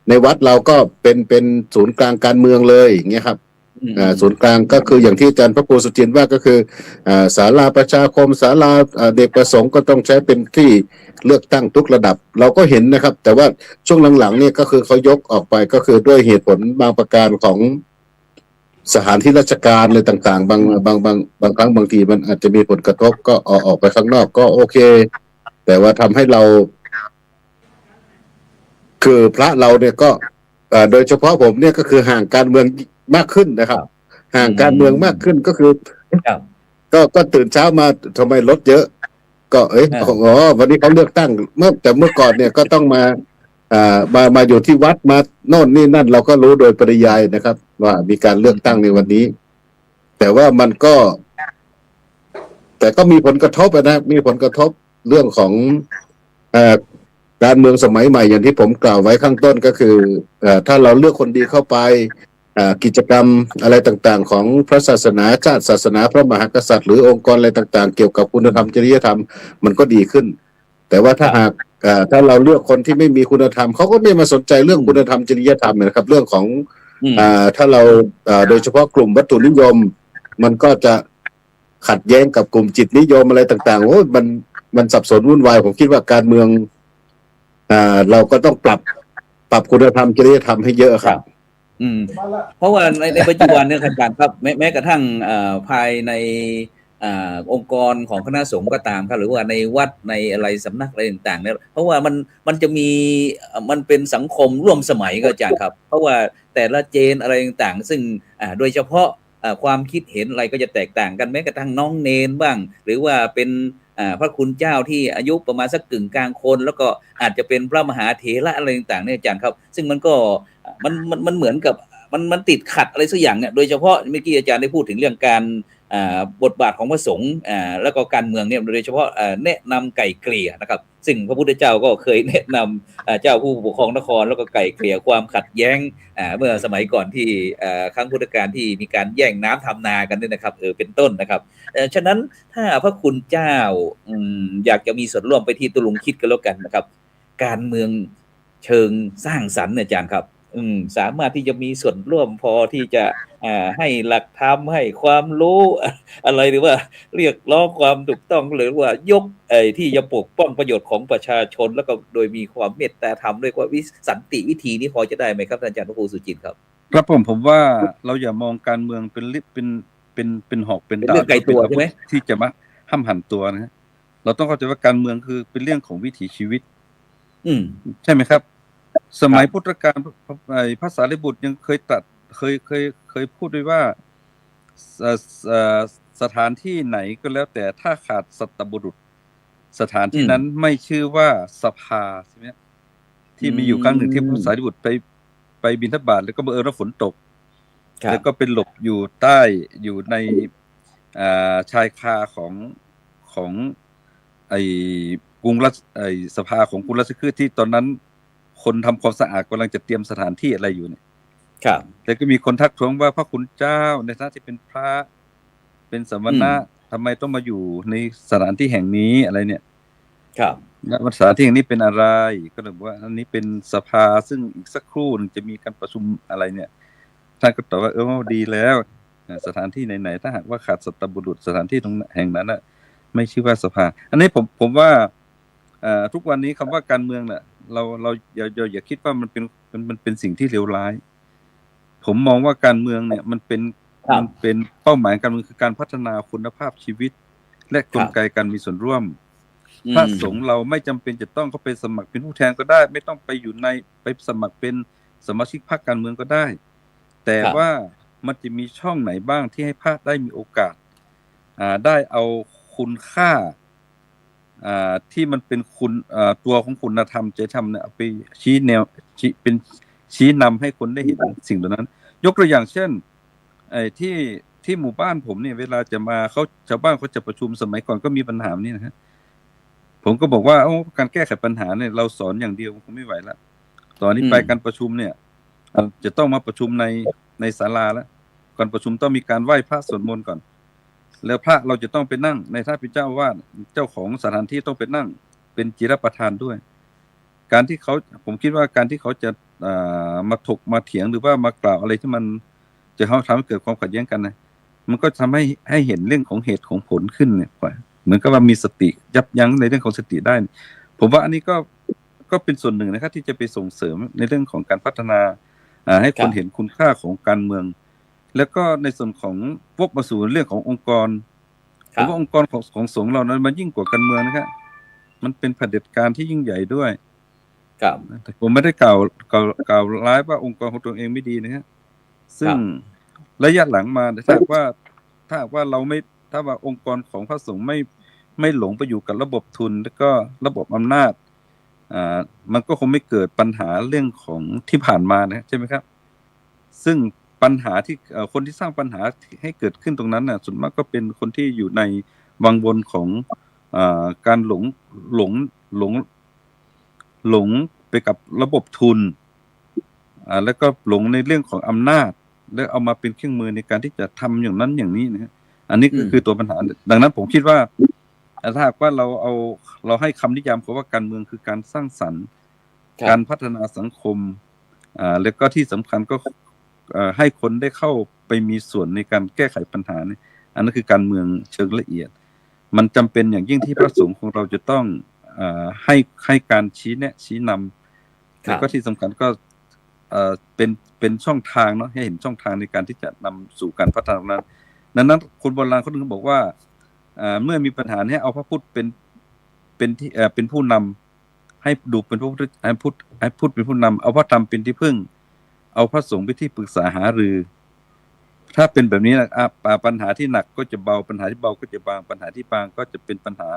ในวัดเราก็เป็นศูนย์กลางการเมืองเลยอย่างเงี้ยครับ ศูนย์กลางก็คืออย่างที่อาจารย์พระครูสุจินต์ว่าก็คือศาลาประชาคมศาลาเด็กประสงค์ก็ต้องใช้เป็นที่เลือกตั้งทุกระดับเราก็เห็นนะครับ แต่ว่าช่วงหลังๆเนี่ยก็คือเขายกออกไปก็คือด้วยเหตุผลบางประการของสถานที่ราชการอะไรต่างๆบางครั้งบางทีมันอาจจะมีผลกระทบก็ออกไปข้างนอกก็โอเค แต่ว่าทำให้เรา คือพระเราเนี่ยก็โดยเฉพาะผมเนี่ยก็คือห่างการเมืองมากขึ้นนะครับ ห่างการเมืองมากขึ้นก็คือ ครับ ก็ตื่นเช้ามาทำไมรถเยอะ ก็อ๋อวันนี้เขาเลือกตั้งแต่เมื่อก่อนเนี่ยก็ต้องมาอยู่ที่วัดมาโน่นนี่นั่น เราก็รู้โดยปริยายนะครับ ว่ามีการเลือกตั้งในวันนี้ แต่ว่ามันก็ แต่ก็มีผลกระทบนะมีผลกระทบเรื่องของการเมืองสมัยใหม่อย่างที่ผมกล่าวไว้ข้างต้นก็คือถ้าเราเลือกคนดีเข้าไปกิจกรรมอะไรต่างๆของพระศาสนาชาติศาสนาพระมหากษัตริย์หรือองค์กรอะไรต่างๆเกี่ยวกับคุณธรรมจริยธรรมมันก็ดีขึ้น แต่ว่าถ้าหากถ้าเราเลือกคนที่ไม่มีคุณธรรมเขาก็ไม่มาสนใจเรื่องคุณธรรมจริยธรรมนะครับเรื่องของถ้าเราโดยเฉพาะกลุ่มวัตถุนิยมมันก็จะขัดแย้งกับกลุ่มจิตนิยมอะไรต่างๆโอ้มันสับสนวุ่นวายผมคิดว่าการเมืองเราก็ต้องปรับคุณธรรมจริยธรรมให้เยอะครับ เพราะว่าในปัจจุบันเนี่ยอาจารย์ครับแม้กระทั่งภายในองค์กรของคณะสงฆ์ก็ตามครับหรือว่าในวัดในอะไรสำนักอะไรต่างๆเนี่ยเพราะว่ามันจะมีมันเป็นสังคมร่วมสมัยก็อาจารย์ครับ เพราะว่าแต่ละเจนอะไรต่างๆซึ่งโดยเฉพาะความคิดเห็นอะไรก็จะแตกต่างกันแม้กระทั่งน้องเนนบ้าง หรือว่าเป็นพระคุณเจ้าที่อายุประมาณสักกึ่งกลางคนแล้วก็อาจจะเป็นพระมหาเถระอะไรต่างๆเนี่ยอาจารย์ครับซึ่งมันก็มันเหมือนกับมันติดขัดอะไรสักอย่างเนี่ยโดยเฉพาะเมื่อกี้อาจารย์ได้พูดถึงเรื่องการบทบาทของพระสงฆ์แล้วก็การเมืองเนี่ยโดยเฉพาะแนะนำไก่เกลี่ยนะครับซึ่งพระพุทธเจ้าก็เคยแนะนำเจ้าผู้ปกครองนครแล้วก็ไก่เกลี่ยความขัดแย้งเมื่อสมัยก่อนที่ครั้งพุทธกาลที่มีการแย่งน้ำทำนากันเนี่ยนะครับเป็นต้นนะครับฉะนั้นถ้าพระคุณเจ้าอยากจะมีส่วนร่วมไปที่ตุลุงคิดกันแล้วกันนะครับการเมืองเชิงสร้างสรรค์อาจารย์ครับสามารถที่จะมีส่วนร่วมพอที่จะให้หลักธรรมให้ความรู้อะไรหรือว่าเรียกร้องความถูกต้องหรือว่ายกที่จะปกป้องประโยชน์ของประชาชนแล้วก็โดยมีความเมตตาธรรมด้วยว่าสันติวิธีนี้พอจะได้ไหมครับอาจารย์พระครูสุจินต์ครับครับผมว่าเราอย่ามองการเมืองเป็นหอกเป็นดาบ เรื่องไกลตัวใช่ไหมที่จะมาห้ำหั่นตัวนะเราต้องเข้าใจว่าการเมืองคือเป็นเรื่องของวิถีชีวิตใช่ไหมครับสมัยพุทธกาลพระสารีบุตรยังเคยตรัสเคยพูดด้วยว่าสถานที่ไหนก็แล้วแต่ถ้าขาดสัตบุรุษสถานที่นั้นไม่ชื่อว่าสภาใช่ไหมที่มีอยู่ครั้งหนึ่งที่พระสารีบุตรไปบิณฑบาตแล้วก็บังเอิญว่าฝนตกแล้วก็เป็นหลบอยู่ใต้อยู่ในชายคาของกรุงสภาของกรุงราชคฤห์ที่ตอนนั้นคนทำความสะอาดกำลังจะเตรียมสถานที่อะไรอยู่เนี่ยครับแต่ก็มีคนทักท้วงว่าพระคุณเจ้าในฐานะที่เป็นพระเป็นสมณะทำไมต้องมาอยู่ในสถานที่แห่งนี้อะไรเนี่ยครับสถานที่แห่งนี้เป็นอะไรก็เลยบอกว่าอันนี้เป็นสภาซึ่งอีกสักครู่นึงจะมีการประชุมอะไรเนี่ยท่านก็ตอบว่าดีแล้วสถานที่ไหนๆถ้าหากว่าขาดสัตบุรุษสถานที่ตรงแห่งนั้นน่ะไม่ชื่อว่าสภาอันนี้ผมว่าทุกวันนี้คำว่าการเมืองน่ะเราอย่าคิดว่ามันเป็นสิ่งที่เลวร้ายผมมองว่าการเมืองเนี่ยมันเป็นเป้าหมายการเมืองคือการพัฒนาคุณภาพชีวิตและกลไกการมีส่วนร่วมพระสงฆ์เราไม่จำเป็นจะต้องเข้าไปสมัครเป็นผู้แทนก็ได้ไม่ต้องไปสมัครเป็นสมาชิกพรรคการเมืองก็ได้แต่ว่ามันจะมีช่องไหนบ้างที่ให้พระได้มีโอกาสได้เอาคุณค่าที่มันเป็นคุณตัวของคุณธรรมจริยธรรมเนี่ยเอาไปชี้แนวเป็นชี้นำให้คนได้เห็นสิ่งเหล่านั้นยกตัวอย่างเช่นที่หมู่บ้านผมเนี่ยเวลาจะมาชาวบ้านเขาจะประชุมสมัยก่อนก็มีปัญหานี่นะฮะผมก็บอกว่าการแก้ไขปัญหาเนี่ยเราสอนอย่างเดียวคงไม่ไหวแล้วตอนนี้ไปการประชุมเนี่ยจะต้องมาประชุมในศาลาแล้วก่อนประชุมต้องมีการไหว้พระสวดมนต์ก่อนแล้วพระเราจะต้องไปนั่งในท่าเป็นเจ้าวาดเจ้าของสถานที่ต้องไปนั่งเป็นจิรประธานด้วยผมคิดว่าการที่เขาจะมาถกมาเถียงหรือว่ามากล่าวอะไรที่มันจ จะทำให้เกิดความขัดแย้งกันนะมันก็ทำให้เห็นเรื่องของเหตุของผลขึ้นเนี่ยเหมือนกับว่ามีสติยับยั้งในเรื่องของสติได้ ผมว่าอันนี้ก็เป็นส่วนหนึ่งนะครับที่จะไปส่งเสริมในเรื่องของการพัฒนาให้คนเห็นคุณค่าของการเมือง แล้วก็ในส่วนของวกมาสู่เรื่องขององค์กรผมว่าองค์กรของสงฆ์เรานั้นมันยิ่งกว่าการเมืองนะครับมันเป็นเผด็จการที่ยิ่งใหญ่ด้วยแต่ผมไม่ได้กล่าวร้ายว่าองค์กรของตัวเองไม่ดีนะครับซึ่งระยะหลังมาถ้าว่าเราไม่ถ้าว่าองค์กรของพระสงฆ์ไม่หลงไปอยู่กับระบบทุนแล้วก็ระบบอำนาจมันก็คงไม่เกิดปัญหาเรื่องของที่ผ่านมานะใช่ไหมครับซึ่งปัญหาที่คนที่สร้างปัญหาให้เกิดขึ้นตรงนั้นน่ะส่วนมากก็เป็นคนที่อยู่ในวังวนของการหลงไปกับระบบทุนแล้วก็หลงในเรื่องของอำนาจแล้วเอามาเป็นเครื่องมือในการที่จะทำอย่างนั้นอย่างนี้นะอันนี้ก็คือตัวปัญหาดังนั้นผมคิดว่าถ้าหากว่าเราให้คำนิยามของว่าการเมืองคือการสร้างสรรค์การพัฒนาสังคมแล้วก็ที่สำคัญก็ให้คนได้เข้าไปมีส่วนในการแก้ไขปัญหาเนี่ยอันนั้นคือการเมืองเชิงละเอียดมันจำเป็นอย่างยิ่งที่พระสงฆ์ของเราจะต้องให้การชี้แนะชี้นำแล้วก็ที่สำคัญก็เป็นช่องทางเนาะให้เห็นช่องทางในการที่จะนำสู่การพัฒนานั้นคนโบราณเขาถึงบอกว่าเมื่อมีปัญหาให้เอาพระพุทธเป็นผู้นำให้ดูเป็นพระพุทธให้พุทธเป็นผู้นำเอาพระธรรมเป็นที่พึ่งเอาพระสงฆ์เป็นที่ปรึกษาหารือถ้าเป็นแบบนี้นะปัญหาที่หนักก็จะเบาปัญหาที่เบาก็จะบางปัญหาที่บางก็จะเป็นปัญหา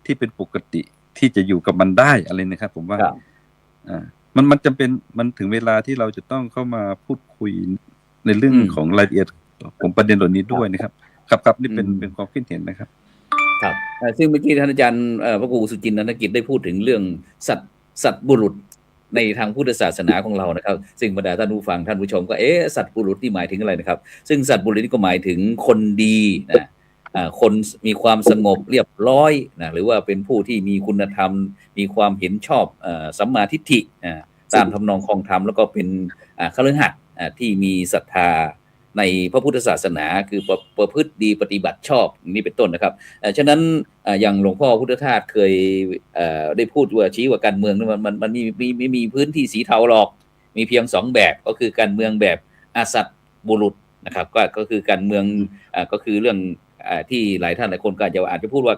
ที่เป็นปกติที่จะอยู่กับมันได้อะไรนะครับผมว่ามันจำเป็นมันถึงเวลาที่เราจะต้องเข้ามาพูดคุยในเรื่องของรายละเอียดของประเด็นเหล่านี้ด้วยนะครับครับนี่เป็นความคิดเห็นนะครับครับซึ่งเมื่อกี้ท่านอาจารย์พระครูสุจินต์ นันทกิจได้พูดถึงเรื่องสัตบุรุษในทางพุทธศาสนาของเรานะครับซึ่งบรรดาท่านผู้ฟังท่านผู้ชมก็สัตบุรุษนี่หมายถึงอะไรนะครับซึ่งสัตบุรุษนี่ก็หมายถึงคนดีนะคนมีความสงบเรียบร้อยนะหรือว่าเป็นผู้ที่มีคุณธรรมมีความเห็นชอบสัมมาทิฏฐิตามทำนองครองธรรมแล้วก็เป็นคฤหัสถ์ที่มีศรัทธาในพระพุทธศาสนาคือประพฤติดีปฏิบัติชอบนี่เป็นต้นนะครับฉะนั้นอย่างหลวงพ่อพุทธทาสเคยได้พูดว่าชี้ว่าการเมืองมันมีพื้นที่สีเทาหรอกมีเพียง2แบบก็คือการเมืองแบบอสัตบุรุษนะครับก็คือการเมืองก็คือเรื่องที่หลายท่านหลายคนก็อาจจะพูดว่า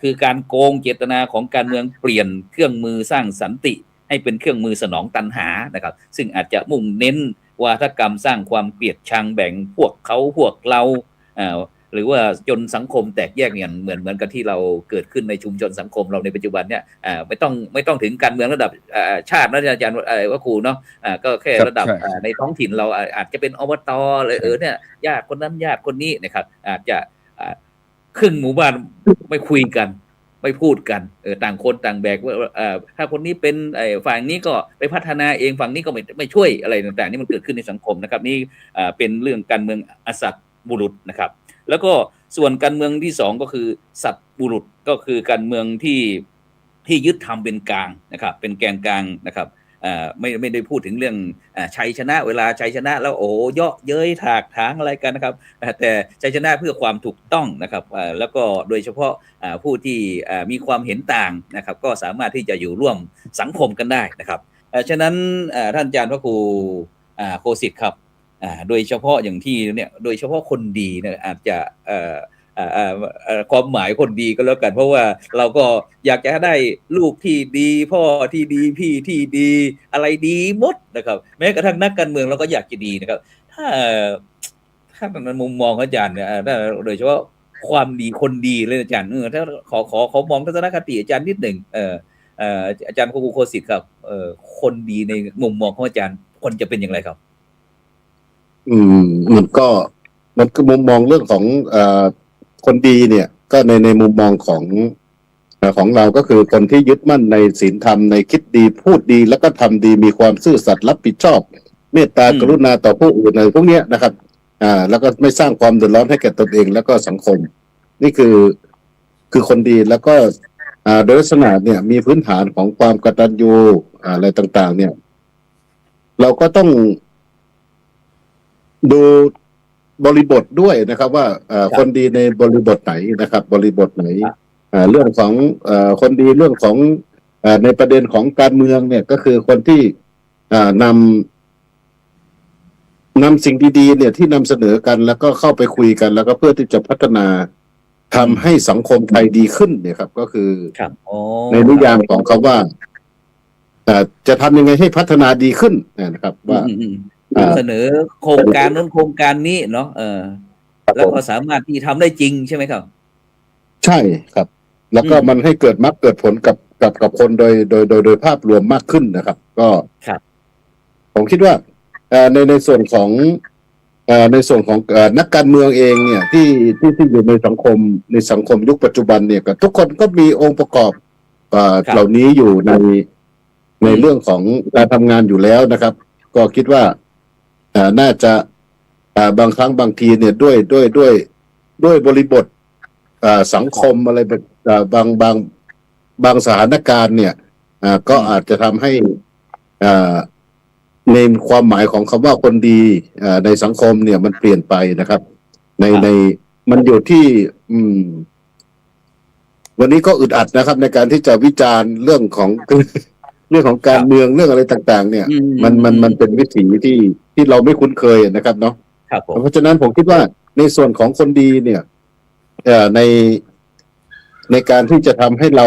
คือการโกงเจตนาของการเมืองเปลี่ยนเครื่องมือสร้างสันติให้เป็นเครื่องมือสนองตัณหานะครับซึ่งอาจจะมุ่งเน้นวาทกรรมสร้างความเกลียดชังแบ่งพวกเขาพวกเราหรือว่าจนสังคมแตกแยกอย่างเหมือนกันที่เราเกิดขึ้นในชุมชนสังคมเราในปัจจุบันเนี่ยไม่ต้องถึงการเมืองระดับชาตินะอาจารย์ว่าครูเนาะก็แค่ระดับในท้องถิ่นเราอาจจะเป็นอบตเลยเนี่ยญาติคนนั้นญาติคนนี้นะครับอาจจะครึ่งหมู่บ้านไม่คุยกันไม่พูดกันต่างคนต่างแบกว่าถ้าคนนี้เป็นฝั่งนี้ก็ไปพัฒนาเองฝั่งนี้ก็ไม่ช่วยอะไรต่างๆนี่มันเกิดขึ้นในสังคมนะครับนี่เป็นเรื่องการเมืองอสัตบุรุษนะครับแล้วก็ส่วนการเมืองที่2ก็คือสัตบุรุษก็คือการเมืองที่ยึดธรรมเป็นกลางนะครับเป็นแกนกลางนะครับไม่ได้พูดถึงเรื่องชัยชนะเวลาชัยชนะแล้วเยาะเย้ยถากถางอะไรกันนะครับแต่ชัยชนะเพื่อความถูกต้องนะครับแล้วก็โดยเฉพาะผู้ที่มีความเห็นต่างนะครับก็สามารถที่จะอยู่ร่วมสังคมกันได้นะครับฉะนั้นท่านอาจารย์พระครูโคสิทธิ์ครับโดยเฉพาะอย่างที่เนี่ยโดยเฉพาะคนดีเนี่ยอาจจะความหมายคนดีก็แล้วกันเพราะว่าเราก็อยากจะได้ลูกที่ดีพ่อที่ดีพี่ที่ดีอะไรดีหมดนะครับแม้กระทั่งนักการเมืองเราก็อยากจะดีนะครับถ้ามันมุมมองอาจารย์เนี่ยโดยเฉพาะความดีคนดีเลยอาจารย์ถ้าขอมองทัศนคติอาจารย์นิดหนึ่งอาจารย์ครูโคสิทธิ์ครับคนดีในมุมมองของอาจารย์คนจะเป็นอย่างไรครับมันก็มุมมองเรื่องของคนดีเนี่ยก็ในมุมมองของเราก็คือคนที่ยึดมั่นในศีลธรรมในคิดดีพูดดีแล้วก็ทำดีมีความซื่อสัตย์รับผิดชอบเมตตากรุณาต่อผู้อื่นในพวกนี้นะครับแล้วก็ไม่สร้างความเดือดร้อนให้แก่ตนเองแล้วก็สังคมนี่คือคนดีแล้วก็โดยลักษณะเนี่ยมีพื้นฐานของความกตัญญูอะไรต่างๆเนี่ยเราก็ต้องดู บริบทด้วยนะครับ ว่าครับคนดีในบริบทไหนนะครับ บริบทไหน ครับ เรื่องของคนดีเรื่องของในประเด็นของการเมืองเนี่ยก็คือคนที่นำสิ่งดีๆเนี่ยที่นำเสนอกันแล้วก็เข้าไปคุยกัน แล้วก็เพื่อที่จะพัฒนาทำให้สังคมไทยดีขึ้นเนี่ยครับ ก็คือ ครับอ๋อ ในนิยามของคำว่าจะทำยังไงให้พัฒนาดีขึ้นนะครับว่า นำเสนอโครงการนั้นโครงการนี้เนาะแล้วก็สามารถที่ทำได้จริงใช่ไหมครับ ใช่ครับ แล้วก็มันให้เกิดมรรคเกิดผลกับคนโดยภาพรวมมากขึ้นนะครับ ก็ ครับ ผมคิดว่าในส่วนของนักการเมืองเองเนี่ยที่อยู่ในสังคมยุคปัจจุบันเนี่ยก็ทุกคนก็มีองค์ประกอบเหล่านี้อยู่ในเรื่องของการทำงานอยู่แล้วนะครับ ก็คิดว่าน่าจะบางครั้งบางทีเนี่ยด้วยบริบทสังคมอะไรบางสถานการณ์เนี่ยก็อาจจะทำให้ในความหมายของคำว่าคนดีในสังคมเนี่ยมันเปลี่ยนไปนะครับ ในมันอยู่ที่วันนี้ก็อึดอัดนะครับ ในการที่จะวิจารณ์เรื่องของ เรื่องของการเมืองเรื่องอะไรต่างๆเนี่ยมันเป็นวิถีที่เราไม่คุ้นเคยนะครับเนาะ ครับผม เพราะฉะนั้นผมคิดว่าในส่วนของคนดีเนี่ยในการที่จะทำให้เรา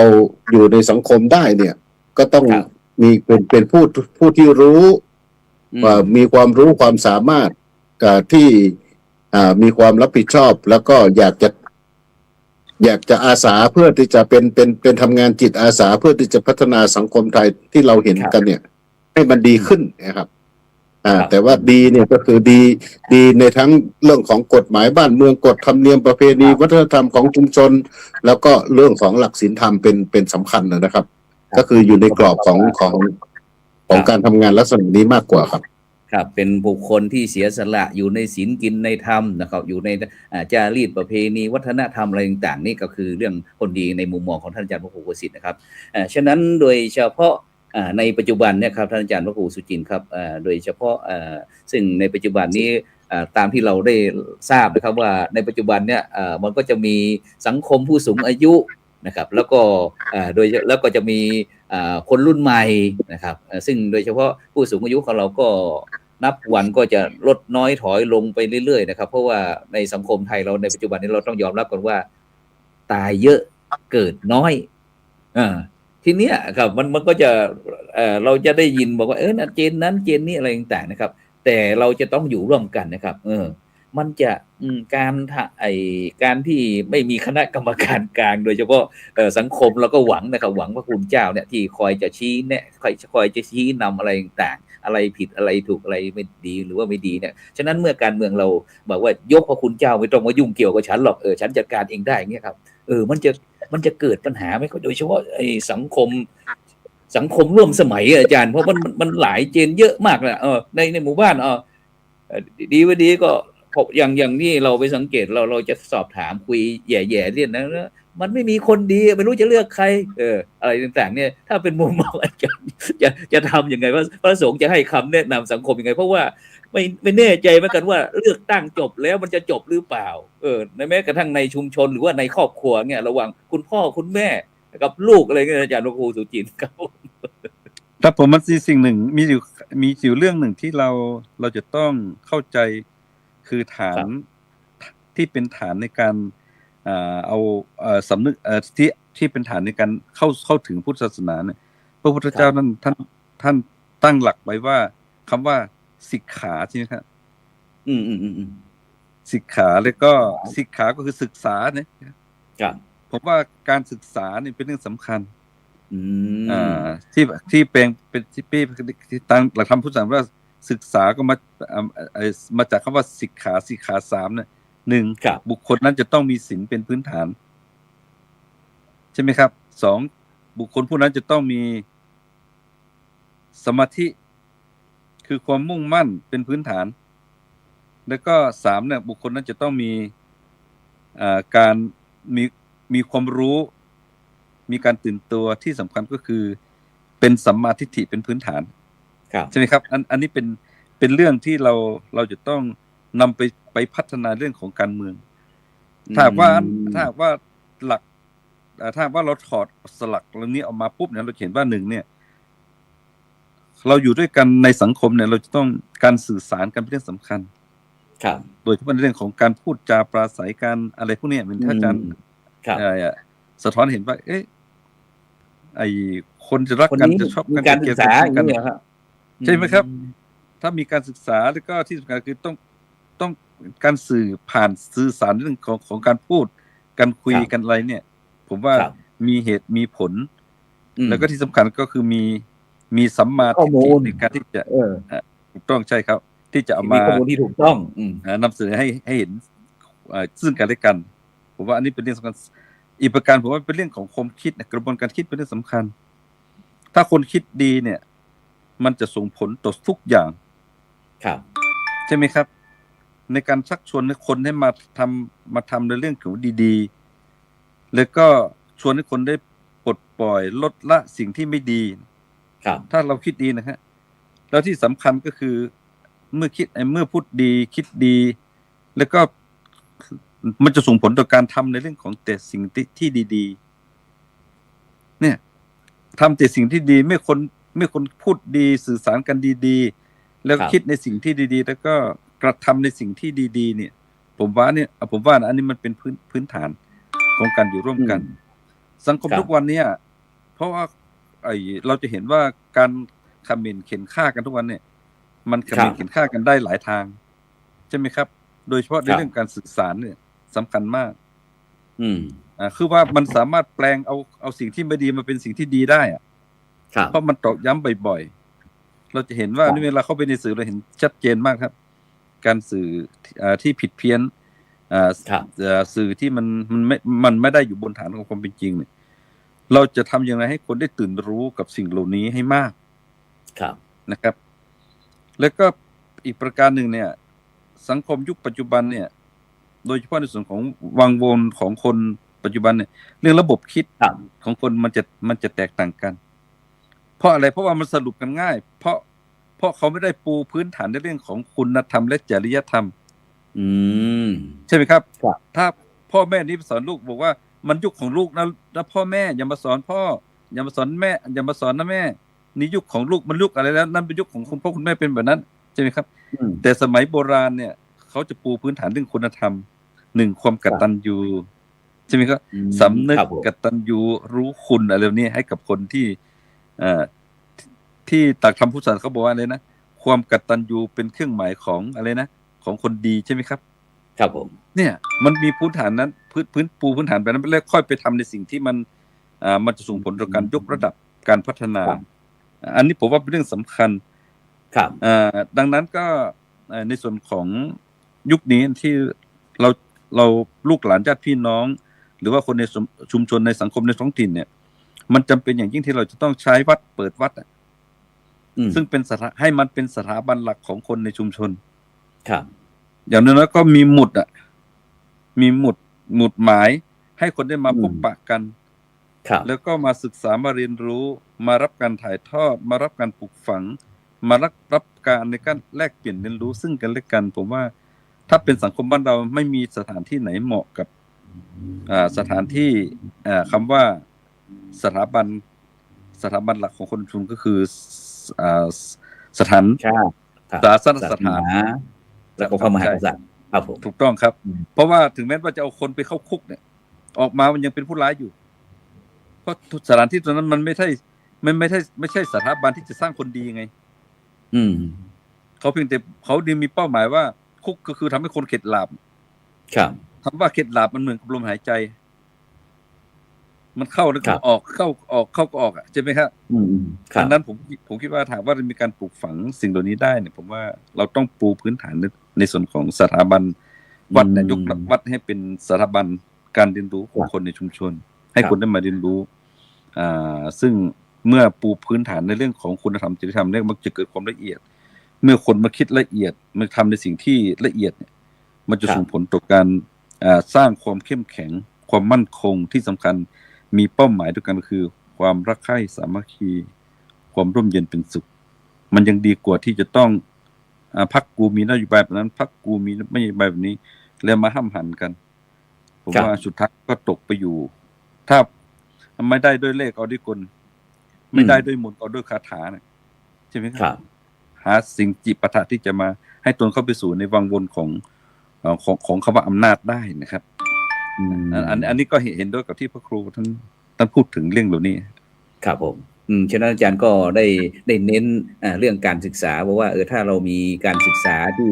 อยู่ในสังคมได้เนี่ย ก็ต้องมีเป็นผู้ที่รู้มีความรู้ความสามารถที่มีความรับผิดชอบ แล้วก็อยากจะอาสาเพื่อที่จะเป็นทำงานจิตอาสาเพื่อที่จะพัฒนาสังคมไทยที่เราเห็นกันเนี่ย ให้มันดีขึ้นนะครับแต่ว่าดีเนี่ยก็คือดีในทั้งเรื่องของกฎหมายบ้านเมืองกฎธรรมเนียมประเพณีวัฒนธรรมของชุมชน แล้วก็เรื่องของหลักศีลธรรมเป็นสำคัญนะครับ ก็คืออยู่ในกรอบของการทำงานลักษณะนี้มากกว่าครับ ครับเป็นบุคคลที่เสียสละอยู่ในศีลกินในธรรมนะครับอยู่ในจารีตประเพณีวัฒนธรรมอะไรต่างๆนี่ก็คือเรื่องคนดีในมุมมองของท่านอาจารย์พระครูประสิทธิ์นะครับฉะนั้นโดยเฉพาะในปัจจุบันเนี่ยครับท่านอาจารย์พระครูสุจินต์ครับโดยเฉพาะซึ่งในปัจจุบันนี้ตามที่เราได้ทราบนะครับว่าในปัจจุบันเนี่ยมันก็จะมีสังคมผู้สูงอายุนะครับแล้วก็จะมีคนรุ่นใหม่นะครับซึ่งโดยเฉพาะผู้สูงอายุของเราก็นับวันก็จะลดน้อยถอยลงไปเรื่อยๆนะครับเพราะว่าในสังคมไทยเราในปัจจุบันนี้เราต้องยอมรับกันว่าตายเยอะเกิดน้อยทีเนี้ยครับมันก็จะเราจะได้ยินบอกว่านะเจนนั้นเจนนี้อะไรต่างๆนะครับแต่เราจะต้องอยู่ร่วมกันนะครับมันจะการที่ไม่มีคณะกรรมการกลางโดยเฉพาะสังคมเราก็หวังนะครับหวังพระคุณเจ้าเนี่ยที่คอยจะชี้แนะคอยจะชี้นำอะไรต่างๆอะไรผิดอะไรถูกอะไรไม่ดีหรือว่าไม่ดีเนี่ยฉะนั้นเมื่อการเมืองเราบอกว่ายกพระคุณเจ้าไม่ต้องมายุ่งเกี่ยวกับฉันหรอกฉันจัดการเองได้เงี้ยครับมันจะเกิดปัญหาไหมโดยเฉพาะไอ้สังคมร่วมสมัยอาจารย์เพราะมันหลายเจนเยอะมากนะในหมู่บ้านดีว่าดีก็อย่างนี้เราไปสังเกตเราจะสอบถามคุยแย่ๆเรื่องนั้นมันไม่มีคนดีไม่รู้จะเลือกใครอะไรต่างๆเนี่ยถ้าเป็นมุมมองอาจารย์จะทำยังไงว่าพระสงฆ์จะให้คำแนะนำสังคมยังไงเพราะว่าไม่แน่ใจเหมือนกันว่าเลือกตั้งจบแล้วมันจะจบหรือเปล่าในแม้กระทั่งในชุมชนหรือว่าในครอบครัวเนี่ยระหว่างคุณพ่อคุณแม่กับลูกอะไรเงี้ยอาจารย์พระครูสุจินต์ครับแต่ผมมันสิ่งหนึ่งมีอยู่เรื่องหนึ่งที่เราจะต้องเข้าใจคือฐานที่เป็นฐานในการเอาสำนึกที่เป็นฐานในการเข้าถึงพุทธศาสนาเนี่ยพระพุทธเจ้านั้นท่านตั้งหลักไว้ว่าคำว่าสิกขาใช่ไหมครับสิกขาแล้วก็สิกขาก็คือศึกษาเนี่ยผมว่าการศึกษาเนี่ยเป็นเรื่องสำคัญที่เป็นที่ตั้งหลักธรรมพุทธศาสนาว่าศึกษาก็มาจากคำว่าสิกขา3เนี่ย1บุคคลนั้นจะต้องมีศีลเป็นพื้นฐานใช่ไหมครับ2บุคคลผู้นั้นจะต้องมีสมาธิคือความมุ่งมั่นเป็นพื้นฐานแล้วก็3เนี่ยบุคคลนั้นจะต้องมีการมีความรู้มีการตื่นตัวที่สำคัญก็คือเป็นสัมมาทิฏฐิเป็นพื้นฐานใช่ไหมครับอันนี้เป็นเรื่องที่เราจะต้องนำไป ไปพัฒนาเรื่องของการเมืองถ้าหากว่าหลักถ้าหากว่าเราถอดสลักเรื่องนี้ออกมาปุ๊บเนี่ยเราเห็นว่าหนึ่งเนี่ยเราอยู่ด้วยกันในสังคมเนี่ยเราจะต้องการสื่อสารกันเป็นเรื่องสำคัญ ครับ โดยเฉพาะในเรื่องของการพูดจาปราศัยการอะไรพวกนี้เป็นท่านอาจารย์ ครับ สะท้อนเห็นว่าไอคนจะรัก คน กัน นี้ จะชอบ มี กัน การ จะ ศึ เกลีย ก ด ษา กัน อย่างนี้เหรอครับ ใช่ไหมครับ ถ้ามีการศึกษาแล้วก็ที่สำคัญคือต้องการสื่อสารเรื่องของการพูดการคุยกันอะไรเนี่ย ผมว่า ครับ มีเหตุมีผล อืม แล้วก็ที่สำคัญก็คือมีสัมมา ข้อ ทิฏ มู ฐิ ล ในการที่จะ ถูกต้องใช่ครับ ที่จะเอา มี มา ข้อมูลที่ถูกต้อง นำเสนอให้เห็นซึ่งกันและกัน ผมว่าอันนี้เป็นเรื่องสำคัญอีกประการผมว่าเป็นเรื่องของความคิดนะกระบวนการคิดเป็นเรื่องสำคัญ ถ้าคนคิดดีเนี่ย มันจะส่งผลต่อทุกอย่าง ครับ ใช่ไหมครับ ในการชักชวนให้คนให้มาทำในเรื่องของดีๆ แล้วก็ชวนให้คนได้ปลดปล่อยลดละสิ่งที่ไม่ดี ครับ ถ้าเราคิดดีนะฮะแล้วที่สำคัญก็คือเมื่อพูดดีคิดดี แล้วก็มันจะส่งผลต่อการทำในเรื่องของแต่สิ่งที่ดีๆเนี่ยทำแต่สิ่งที่ดีไม่คนพูดดีสื่อสารกันดีๆ แล้วคิดในสิ่งที่ดีๆ แล้วก็กระทำในสิ่งที่ดีๆเนี่ยผมว่าอันนี้มันเป็นพื้นฐานของการอยู่ร่วมกัน สังคมทุกวันนี้เพราะว่าเราจะเห็นว่าการคอมเมนต์เข็นฆ่ากันทุกวันเนี่ยมันคอมเมนต์เข็นฆ่ากันได้หลายทางใช่ไหมครับโดยเฉพาะในเรื่องการสื่อสารเนี่ยสำคัญมากคือว่ามันสามารถแปลงเอาสิ่งที่ไม่ดีมาเป็นสิ่งที่ดีได้เพราะมันตอกย้ำบ่อยๆเราจะเห็นว่านี่เวลาเข้าไปในสื่อเราเห็นชัดเจนมากครับการสื่อที่ผิดเพี้ยนสื่อที่มันไม่ได้อยู่บนฐานของความเป็นจริงเนี่ยเราจะทำอย่างไรให้คนได้ตื่นรู้กับสิ่งเหล่านี้ให้มากนะครับ แล้วก็อีกประการหนึ่งเนี่ยสังคมยุคปัจจุบันเนี่ยโดยเฉพาะในส่วนของวังวนของคนปัจจุบันเนี่ยเรื่องระบบคิดของคนมันจะแตกต่างกันเพราะอะไรเพราะว่ามันสรุปกันง่ายเพราะเขาไม่ได้ปูพื้นฐานในเรื่องของคุณธรรมและจริยธรรมใช่ไหมครับถ้าพ่อแม่นี่สอนลูกบอกว่ามันยุคของลูกนะแล้วพ่อแม่อย่ามาสอนพ่ออย่ามาสอนแม่อย่ามาสอนนะแม่นี่ยุคของลูกมันยุคอะไรแล้วนั่นเป็นยุคของคุณพ่อคุณแม่เป็นแบบนั้นใช่ไหมครับแต่สมัยโบราณเนี่ยเขาจะปูพื้นฐานเรื่องคุณธรรม1ความกตัญญูใช่ไหมครับสำนึกกตัญญูรู้คุณอะไรแบบนี้ให้กับคนที่ตากธรรมพุทธศาสนาเขาบอกว่าอะไรนะความกตัญญูเป็นเครื่องหมายของอะไรนะของคนดีใช่ไหมครับครับผมเนี่ยมันมีพื้นฐานนั้นพื้นฐานแบบนั้นแล้วค่อยไปทำในสิ่งที่มันจะส่งผลต่อการยกระดับการพัฒนาอันนี้ผมว่าเป็นเรื่องสำคัญดังนั้นก็ในส่วนของยุคนี้ที่เราลูกหลานญาติพี่น้องหรือว่าคนในชุมชนในสังคมในท้องถิ่นเนี่ยมันจำเป็นอย่างยิ่งที่เราจะต้องใช้วัดเปิดวัดซึ่งเป็นให้มันเป็นสถาบันหลักของคนในชุมชนอย่างน้อยก็มีหมุดมีหมุดหมายให้คนได้มาพบปะกันแล้วก็มาศึกษามาเรียนรู้มารับการถ่ายทอดมารับการปลูกฝังมารับการในการแลกเปลี่ยนเรียนรู้ซึ่งกันและกันผมว่าถ้าเป็นสังคมบ้านเราไม่มีสถานที่ไหนเหมาะกับสถานที่คำว่าสถาบันหลักของคนชุมก็คือสถานศาสนสถานแล้วก็พระมหากษัตริย์ครับผมถูกต้องครับเพราะว่าถึงแม้ว่าจะเอาคนไปเข้าคุกเนี่ยออกมามันยังเป็นผู้ร้ายอยู่เพราะสถานที่ตรงนั้นมันไม่ใช่สถาบันที่จะสร้างคนดีไงเขาเพียงแต่เขาดีมีเป้าหมายว่าคุกก็คือทำให้คนเข็ดหลาบคำว่าเข็ดหลาบมันเหมือนกับลมหายใจมันเข้าแล้วก็ออกเข้าก็ออกใช่ไหมครับดังนั้นผมคิดว่าถามว่ามีการปลูกฝังสิ่งเหล่านี้ได้เนี่ยผมว่าเราต้องปูพื้นฐานในส่วนของสถาบันวัดยกวัดให้เป็นสถาบันการเรียนรู้ของคนในชุมชนให้คนได้มาเรียนรู้ซึ่งเมื่อปูพื้นฐานในเรื่องของคุณธรรมจริยธรรมเนี่ยมันจะเกิดความละเอียดเมื่อคนมาคิดละเอียดมาทำในสิ่งที่ละเอียดเนี่ยมันจะส่งผลต่อการสร้างความเข้มแข็งความมั่นคงที่สำคัญมีเป้าหมายด้วยกันคือความรักใคร่สามัคคีความร่มเย็นเป็นสุขมันยังดีกว่าที่จะต้อง พรรคกูมีนโยบายแบบนั้นพรรคกูมีนโยบายแบบนี้แล้วมาห้ำหันกันผมว่าสุดท้ายก็ตกไปอยู่ ถ้าไม่ได้ด้วยเลขเอาด้วยกลไม่ได้ด้วยมนต์เอาด้วยคาถาเนี่ยใช่ไหมค ครั รับ หาสิ่งจิปาถะที่จะมาให้ตนเข้าไปสู่ในวังวนของคำว่าอำนาจได้นะครับอันนี้ก็เห็นด้วยกับที่พระครูท่านพูดถึงเรื่องเหล่านี้ ครับผมฉะนั้นอาจารย์ก็ได้เน้นเรื่องการศึกษาเพราะว่าถ้าเรามีการศึกษาที่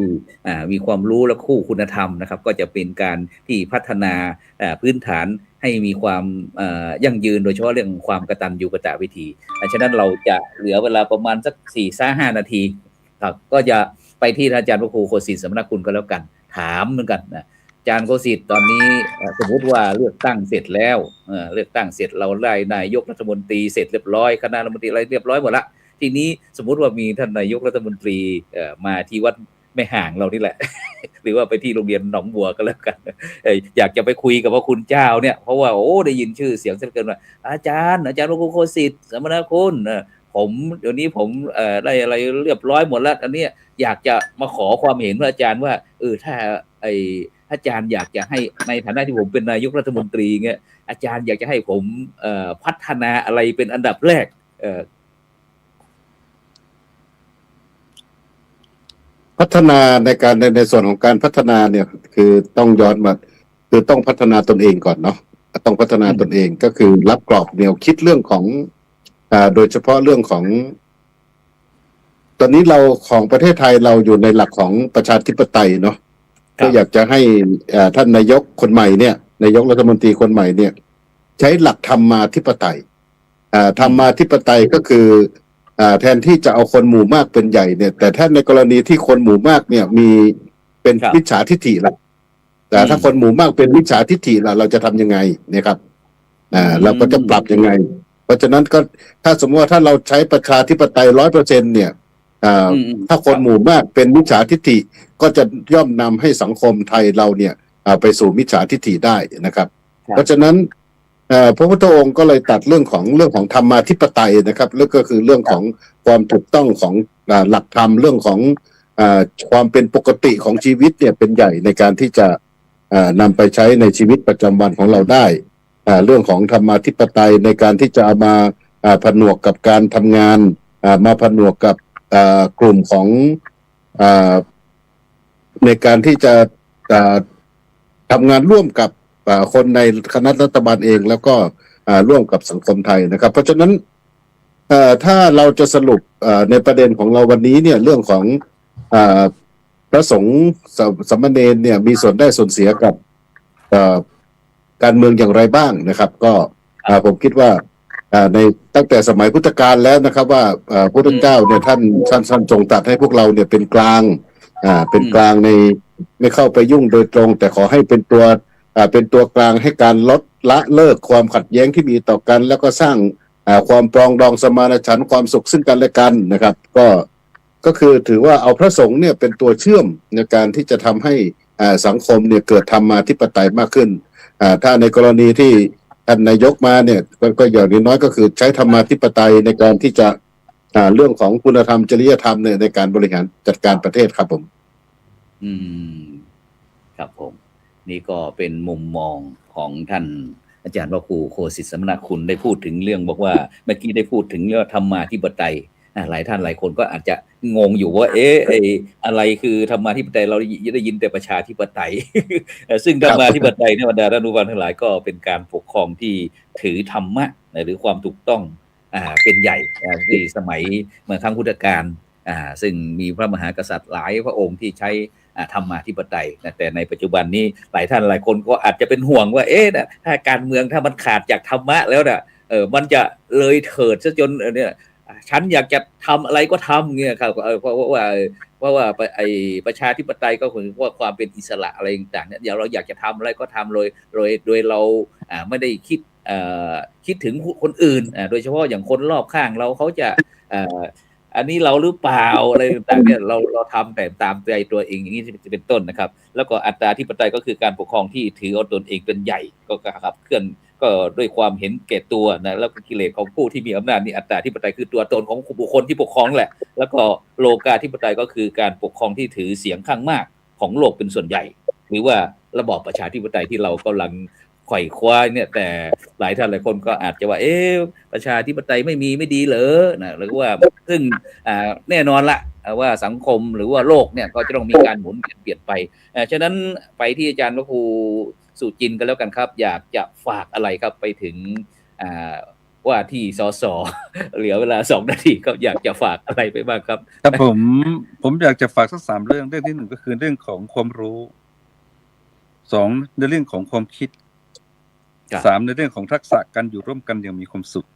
มีความรู้และคู่คุณธรรมนะครับก็จะเป็นการที่พัฒนาพื้นฐานให้มีความยั่งยืนโดยเฉพาะเรื่องความกตัญญูกตวิธีฉะนั้นเราจะเหลือเวลาประมาณสัก4-5 นาทีครับก็จะไปที่อาจารย์พระครูโคสิทธิ์สมณคุณก็แล้วกันถามเหมือนกันนะอาจารย์โคสิทธิ์ตอนนี้สมมุติว่าเลือกตั้งเสร็จแล้วเลือกตั้งเสร็จเราได้นายกรัฐมนตรีเสร็จเรียบร้อยคณะรัฐมนตรีอะไรเรียบร้อยหมดละทีนี้สมมุติว่ามีท่านนายกรัฐมนตรีมาที่วัดแม่ห่างเรานี่แหละ หรือว่าไปที่โรงเรียนหนองบัวก็แล้วกันอยากจะไปคุยกับพระคุณเจ้าเนี่ยเพราะว่าได้ยินชื่อเสียงเสียเกินว่าอาจารย์พระครูโคสิทธิ์สมณคุณผมเดี๋ยวนี้ผมได้อะไรเรียบร้อยหมดแล้วอันนี้อยากจะมาขอความเห็นพระอาจารย์ว่าถ้าอาจารย์อยากจะให้ในฐานะที่ผมเป็นนายกรัฐมนตรีเงี้ยอาจารย์อยากจะให้ผมพัฒนาอะไรเป็นอันดับแรกพัฒนาในการในส่วนของการพัฒนาเนี่ยคือต้องย้อนมาคือต้องพัฒนาตนเองก่อนเนาะต้องพัฒนาตนเองก็คือรับกรอบแนวคิดเรื่องของโดยเฉพาะเรื่องของตอนนี้เราของประเทศไทยเราอยู่ในหลักของประชาธิปไตยเนาะก็อยากจะให้ท่านนายกคนใหม่เนี่ยนายกรัฐมนตรีคนใหม่เนี่ยใช้หลักธรรมาธิปไตยธรรมาธิปไตยก็คือแทนที่จะเอาคนหมู่มากเป็นใหญ่เนี่ยแต่ถ้าในกรณีที่คนหมู่มากเนี่ยมีเป็นมิจฉาทิฏฐิล่ะแต่ถ้าคนหมู่มากเป็นมิจฉาทิฏฐิล่ะเราจะทำยังไงเนี่ยครับเราก็จะปรับยังไงเพราะฉะนั้นก็ถ้าสมมติว่าถ้าเราใช้ประชาธิปไตย 100% เนี่ยถ้าคนหมู่มากเป็นมิจฉาทิฏฐิก็จะย่อมนำให้สังคมไทยเราเนี่ยไปสู่มิจฉาทิฏฐิได้นะครับเพราะฉะนั้นพระพุทธองค์ก็เลยตัดเรื่องของธรรมาธิปไตยนะครับแล้วก็คือเรื่องของความถูกต้องของหลักธรรมเรื่องของความเป็นปกติของชีวิตเนี่ยเป็นใหญ่ในการที่จะนำไปใช้ในชีวิตประจำวันของเราได้เรื่องของธรรมาธิปไตยในการที่จะเอามาผนวกกับการทำงานมาผนวกกับกลุ่มของในการที่จะทำงานร่วมกับคนในคณะรัฐบาลเองแล้วก็ร่วมกับสังคมไทยนะครับเพราะฉะนั้นถ้าเราจะสรุปในประเด็นของเราวันนี้เนี่ยเรื่องของพระสงฆ์สามเณรเนี่ยมีส่วนได้ส่วนเสียกับการเมืองอย่างไรบ้างนะครับก็ผมคิดว่าในตั้งแต่สมัยพุทธกาลแล้วนะครับว่าพระพุทธเจ้าเนี่ยท่านทรงตรัสให้พวกเราเนี่ยเป็นกลางในไม่เข้าไปยุ่งโดยตรงแต่ขอให้เป็นตัวกลางให้การลดละเลิกความขัดแย้งที่มีต่อกันแล้วก็สร้างความปรองดองสมานฉันท์ความสุขซึ่งกันและกันนะครับก็คือถือว่าเอาพระสงฆ์เนี่ยเป็นตัวเชื่อมในการที่จะทำให้สังคมเนี่ยเกิดธรรมาธิปไตยมากขึ้นถ้าในกรณีที่ท่านนายกมาเนี่ยก็อย่างน้อยก็คือใช้ธรรมาธิปไตยในการที่จะเรื่องของคุณธรรมจริยธรรมเนี่ยในการบริหารจัดการประเทศครับผมครับผมนี่ก็เป็นมุมมองของท่านอาจารย์พระครูโคสิทธิ์สมณคุณได้พูดถึงเรื่องบอกว่าเมื่อกี้ได้พูดถึงเรื่องธรรมาธิปไตยหลายท่านหลายคนก็อาจจะงงอยู่ว่าอะไรคือธรรมาธิปไตยเราได้ยินแต่ประชาธิปไตย ซึ่งธรรมาธิปไตยในบรรดาท่านผู้ฟังทั้งหลายก็เป็นการปกครองที่ถือธรรมะหรือความถูกต้องเป็นใหญ่ในสมัยเมื่อครั้งพุทธกาลซึ่งมีพระมหากษัตริย์หลายพระองค์ที่ใช้ธรรมาธิปไตยแต่ในปัจจุบันนี้หลายท่านหลายคนก็อาจจะเป็นห่วงว่าถ้าการเมืองถ้ามันขาดจากธรรมะแล้วมันจะเลยเถิดซะจนเนี่ยฉันอยากจะทำอะไรก็ทำเงี้ยครับเพราะว่าประชาธิปไตยก็คือว่าความเป็นอิสระอะไรต่างๆเนี่ยเดี๋ยวเราอยากจะทำอะไรก็ทำโดยเราไม่ได้คิดถึงคนอื่นโดยเฉพาะอย่างคนรอบข้างเราเขาจะอันนี้เราหรือเปล่าอะไรต่างๆเนี่ยเราทำแต่ตามใจตัวเองอย่างนี้จะเป็นต้นนะครับแล้วก็อัตตาธิปไตยก็คือการปกครองที่ถือเอาตนเองเป็นใหญ่ก็ขับเคลื่อน ก็ด้วยความเห็นแก่ตัวนะแล้วก็กิเลสของผู้ที่มีอำนาจนี่อัตตาธิปไตยคือตัวตนของบุคคลที่ปกครองแหละแล้วก็โลกาธิปไตยก็คือการปกครองที่ถือเสียงข้างมากของโลกเป็นส่วนใหญ่หรือว่าระบอบประชาธิปไตยที่เรากำลังไขว่คว้าเนี่ยแต่หลายท่านหลายคนก็อาจจะว่าประชาธิปไตยไม่ดีเหรอนะหรือว่าซึ่งแน่นอนละว่าสังคมหรือว่าโลกเนี่ยก็จะต้องมีการหมุนเปลี่ยนไปฉะนั้นไปที่อาจารย์พระครูสุจินต์กันแล้วกันครับอยากจะฝากอะไรครับไปถึงว่าที่สส เหลือเวลา2 นาทีก็อยากจะฝากอะไรไปบ้างครับแต่ผมอยากจะฝากสัก3 เรื่องที่1ก็คือเรื่องของความรู้2ในเรื่องของความคิด3ในเรื่องของทักษะการอยู่ร่วมกันอย่างมีความสุข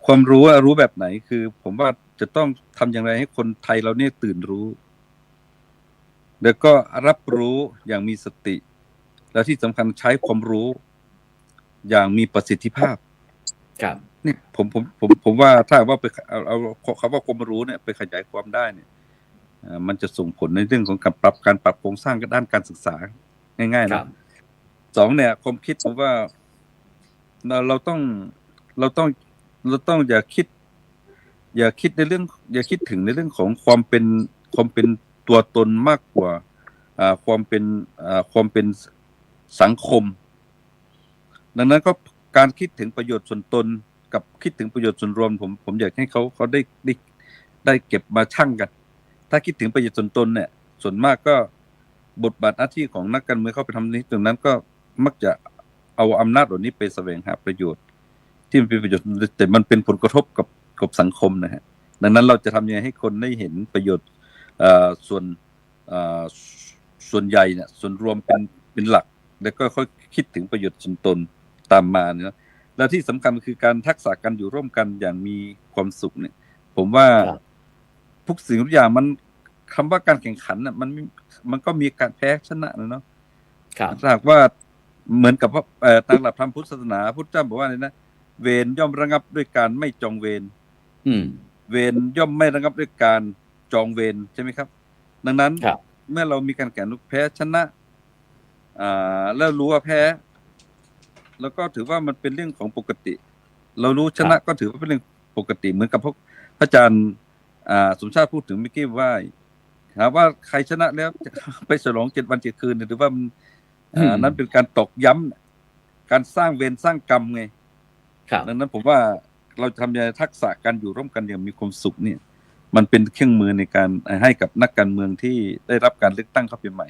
ความรู้แบบไหนคือผมว่าจะต้องทำอย่างไรให้คนไทยเราเนี่ยตื่นรู้แล้วก็รับรู้อย่างมีสติแล้วที่สำคัญใช้ความรู้อย่างมีประสิทธิภาพครับนี่ผมว่าถ้าว่าไปเอาคำว่าความรู้เนี่ยไปขยายความได้เนี่ยมันจะส่งผลในเรื่องของการปรับโครงสร้างด้านการศึกษาง่ายๆนะ2เนี่ยความคิดผมว่าเราต้องอย่าคิดในเรื่องอย่าคิดถึงในเรื่องของความเป็นตัวตนมากกว่าความเป็นสังคมดังนั้นก็การคิดถึงประโยชน์ส่วนตนกับคิดถึงประโยชน์ส่วนรวมผมอยากให้เขาได้เก็บมาชั่งกันถ้าคิดถึงประโยชน์ส่วนตนเนี่ยส่วนมากก็บทบาทหน้าที่ของนักการเมืองเข้าไปทำนี้ตรงนั้นก็มักจะเอาอำนาจเหล่านี้ไปแสวงหาประโยชน์ที่มันเป็นประโยชน์แต่มันเป็นผลกระทบกับสังคมนะฮะดังนั้นเราจะทำยังไงให้คนได้เห็นประโยชน์ส่วนใหญ่เนี่ยส่วนรวมเป็นหลักแล้วก็ค่อยคิดถึงประโยชน์ส่วนตนตามมาเนี่ยแล้วที่สำคัญคือการทักษะการอยู่ร่วมกันอย่างมีความสุขเนี่ยผมว่าทุกสิ่งทุกอย่างมันคำว่าการแข่งขันน่ะมันก็มีการแพ้ชนะนะเนาะถ้าหากว่าเหมือนกับว่าตามหลักธรรมพุทธศาสนาพุทธเจ้าบอกว่าอะไรนะเวรย่อมระงับด้วยการไม่จองเวรเวรย่อมไม่ระงับด้วยการจองเวรใช่ไหมครับดังนั้นเมื่อเรามีการแข่งขันแพ้ชนะแล้วรู้ว่าแพ้แล้วก็ถือว่ามันเป็นเรื่องของปกติเรารู้ชนะก็ถือว่าเป็นเรื่องปกติเหมือนกับพวกพระอาจารย์สมชาติพูดถึงเมื่อกี้ว่าหาว่าใครชนะแล้วไปฉลอง7 วัน 7 คืนหรือว่านั้นเป็นการตอกย้ำการสร้างเวรสร้างกรรมไงดังนั้นผมว่าเราทำยังไงทักษะการอยู่ร่วมกันอย่างมีความสุขเนี่ยมันเป็นเครื่องมือในการให้กับนักการเมืองที่ได้รับการเลือกตั้งเข้าไปใหม่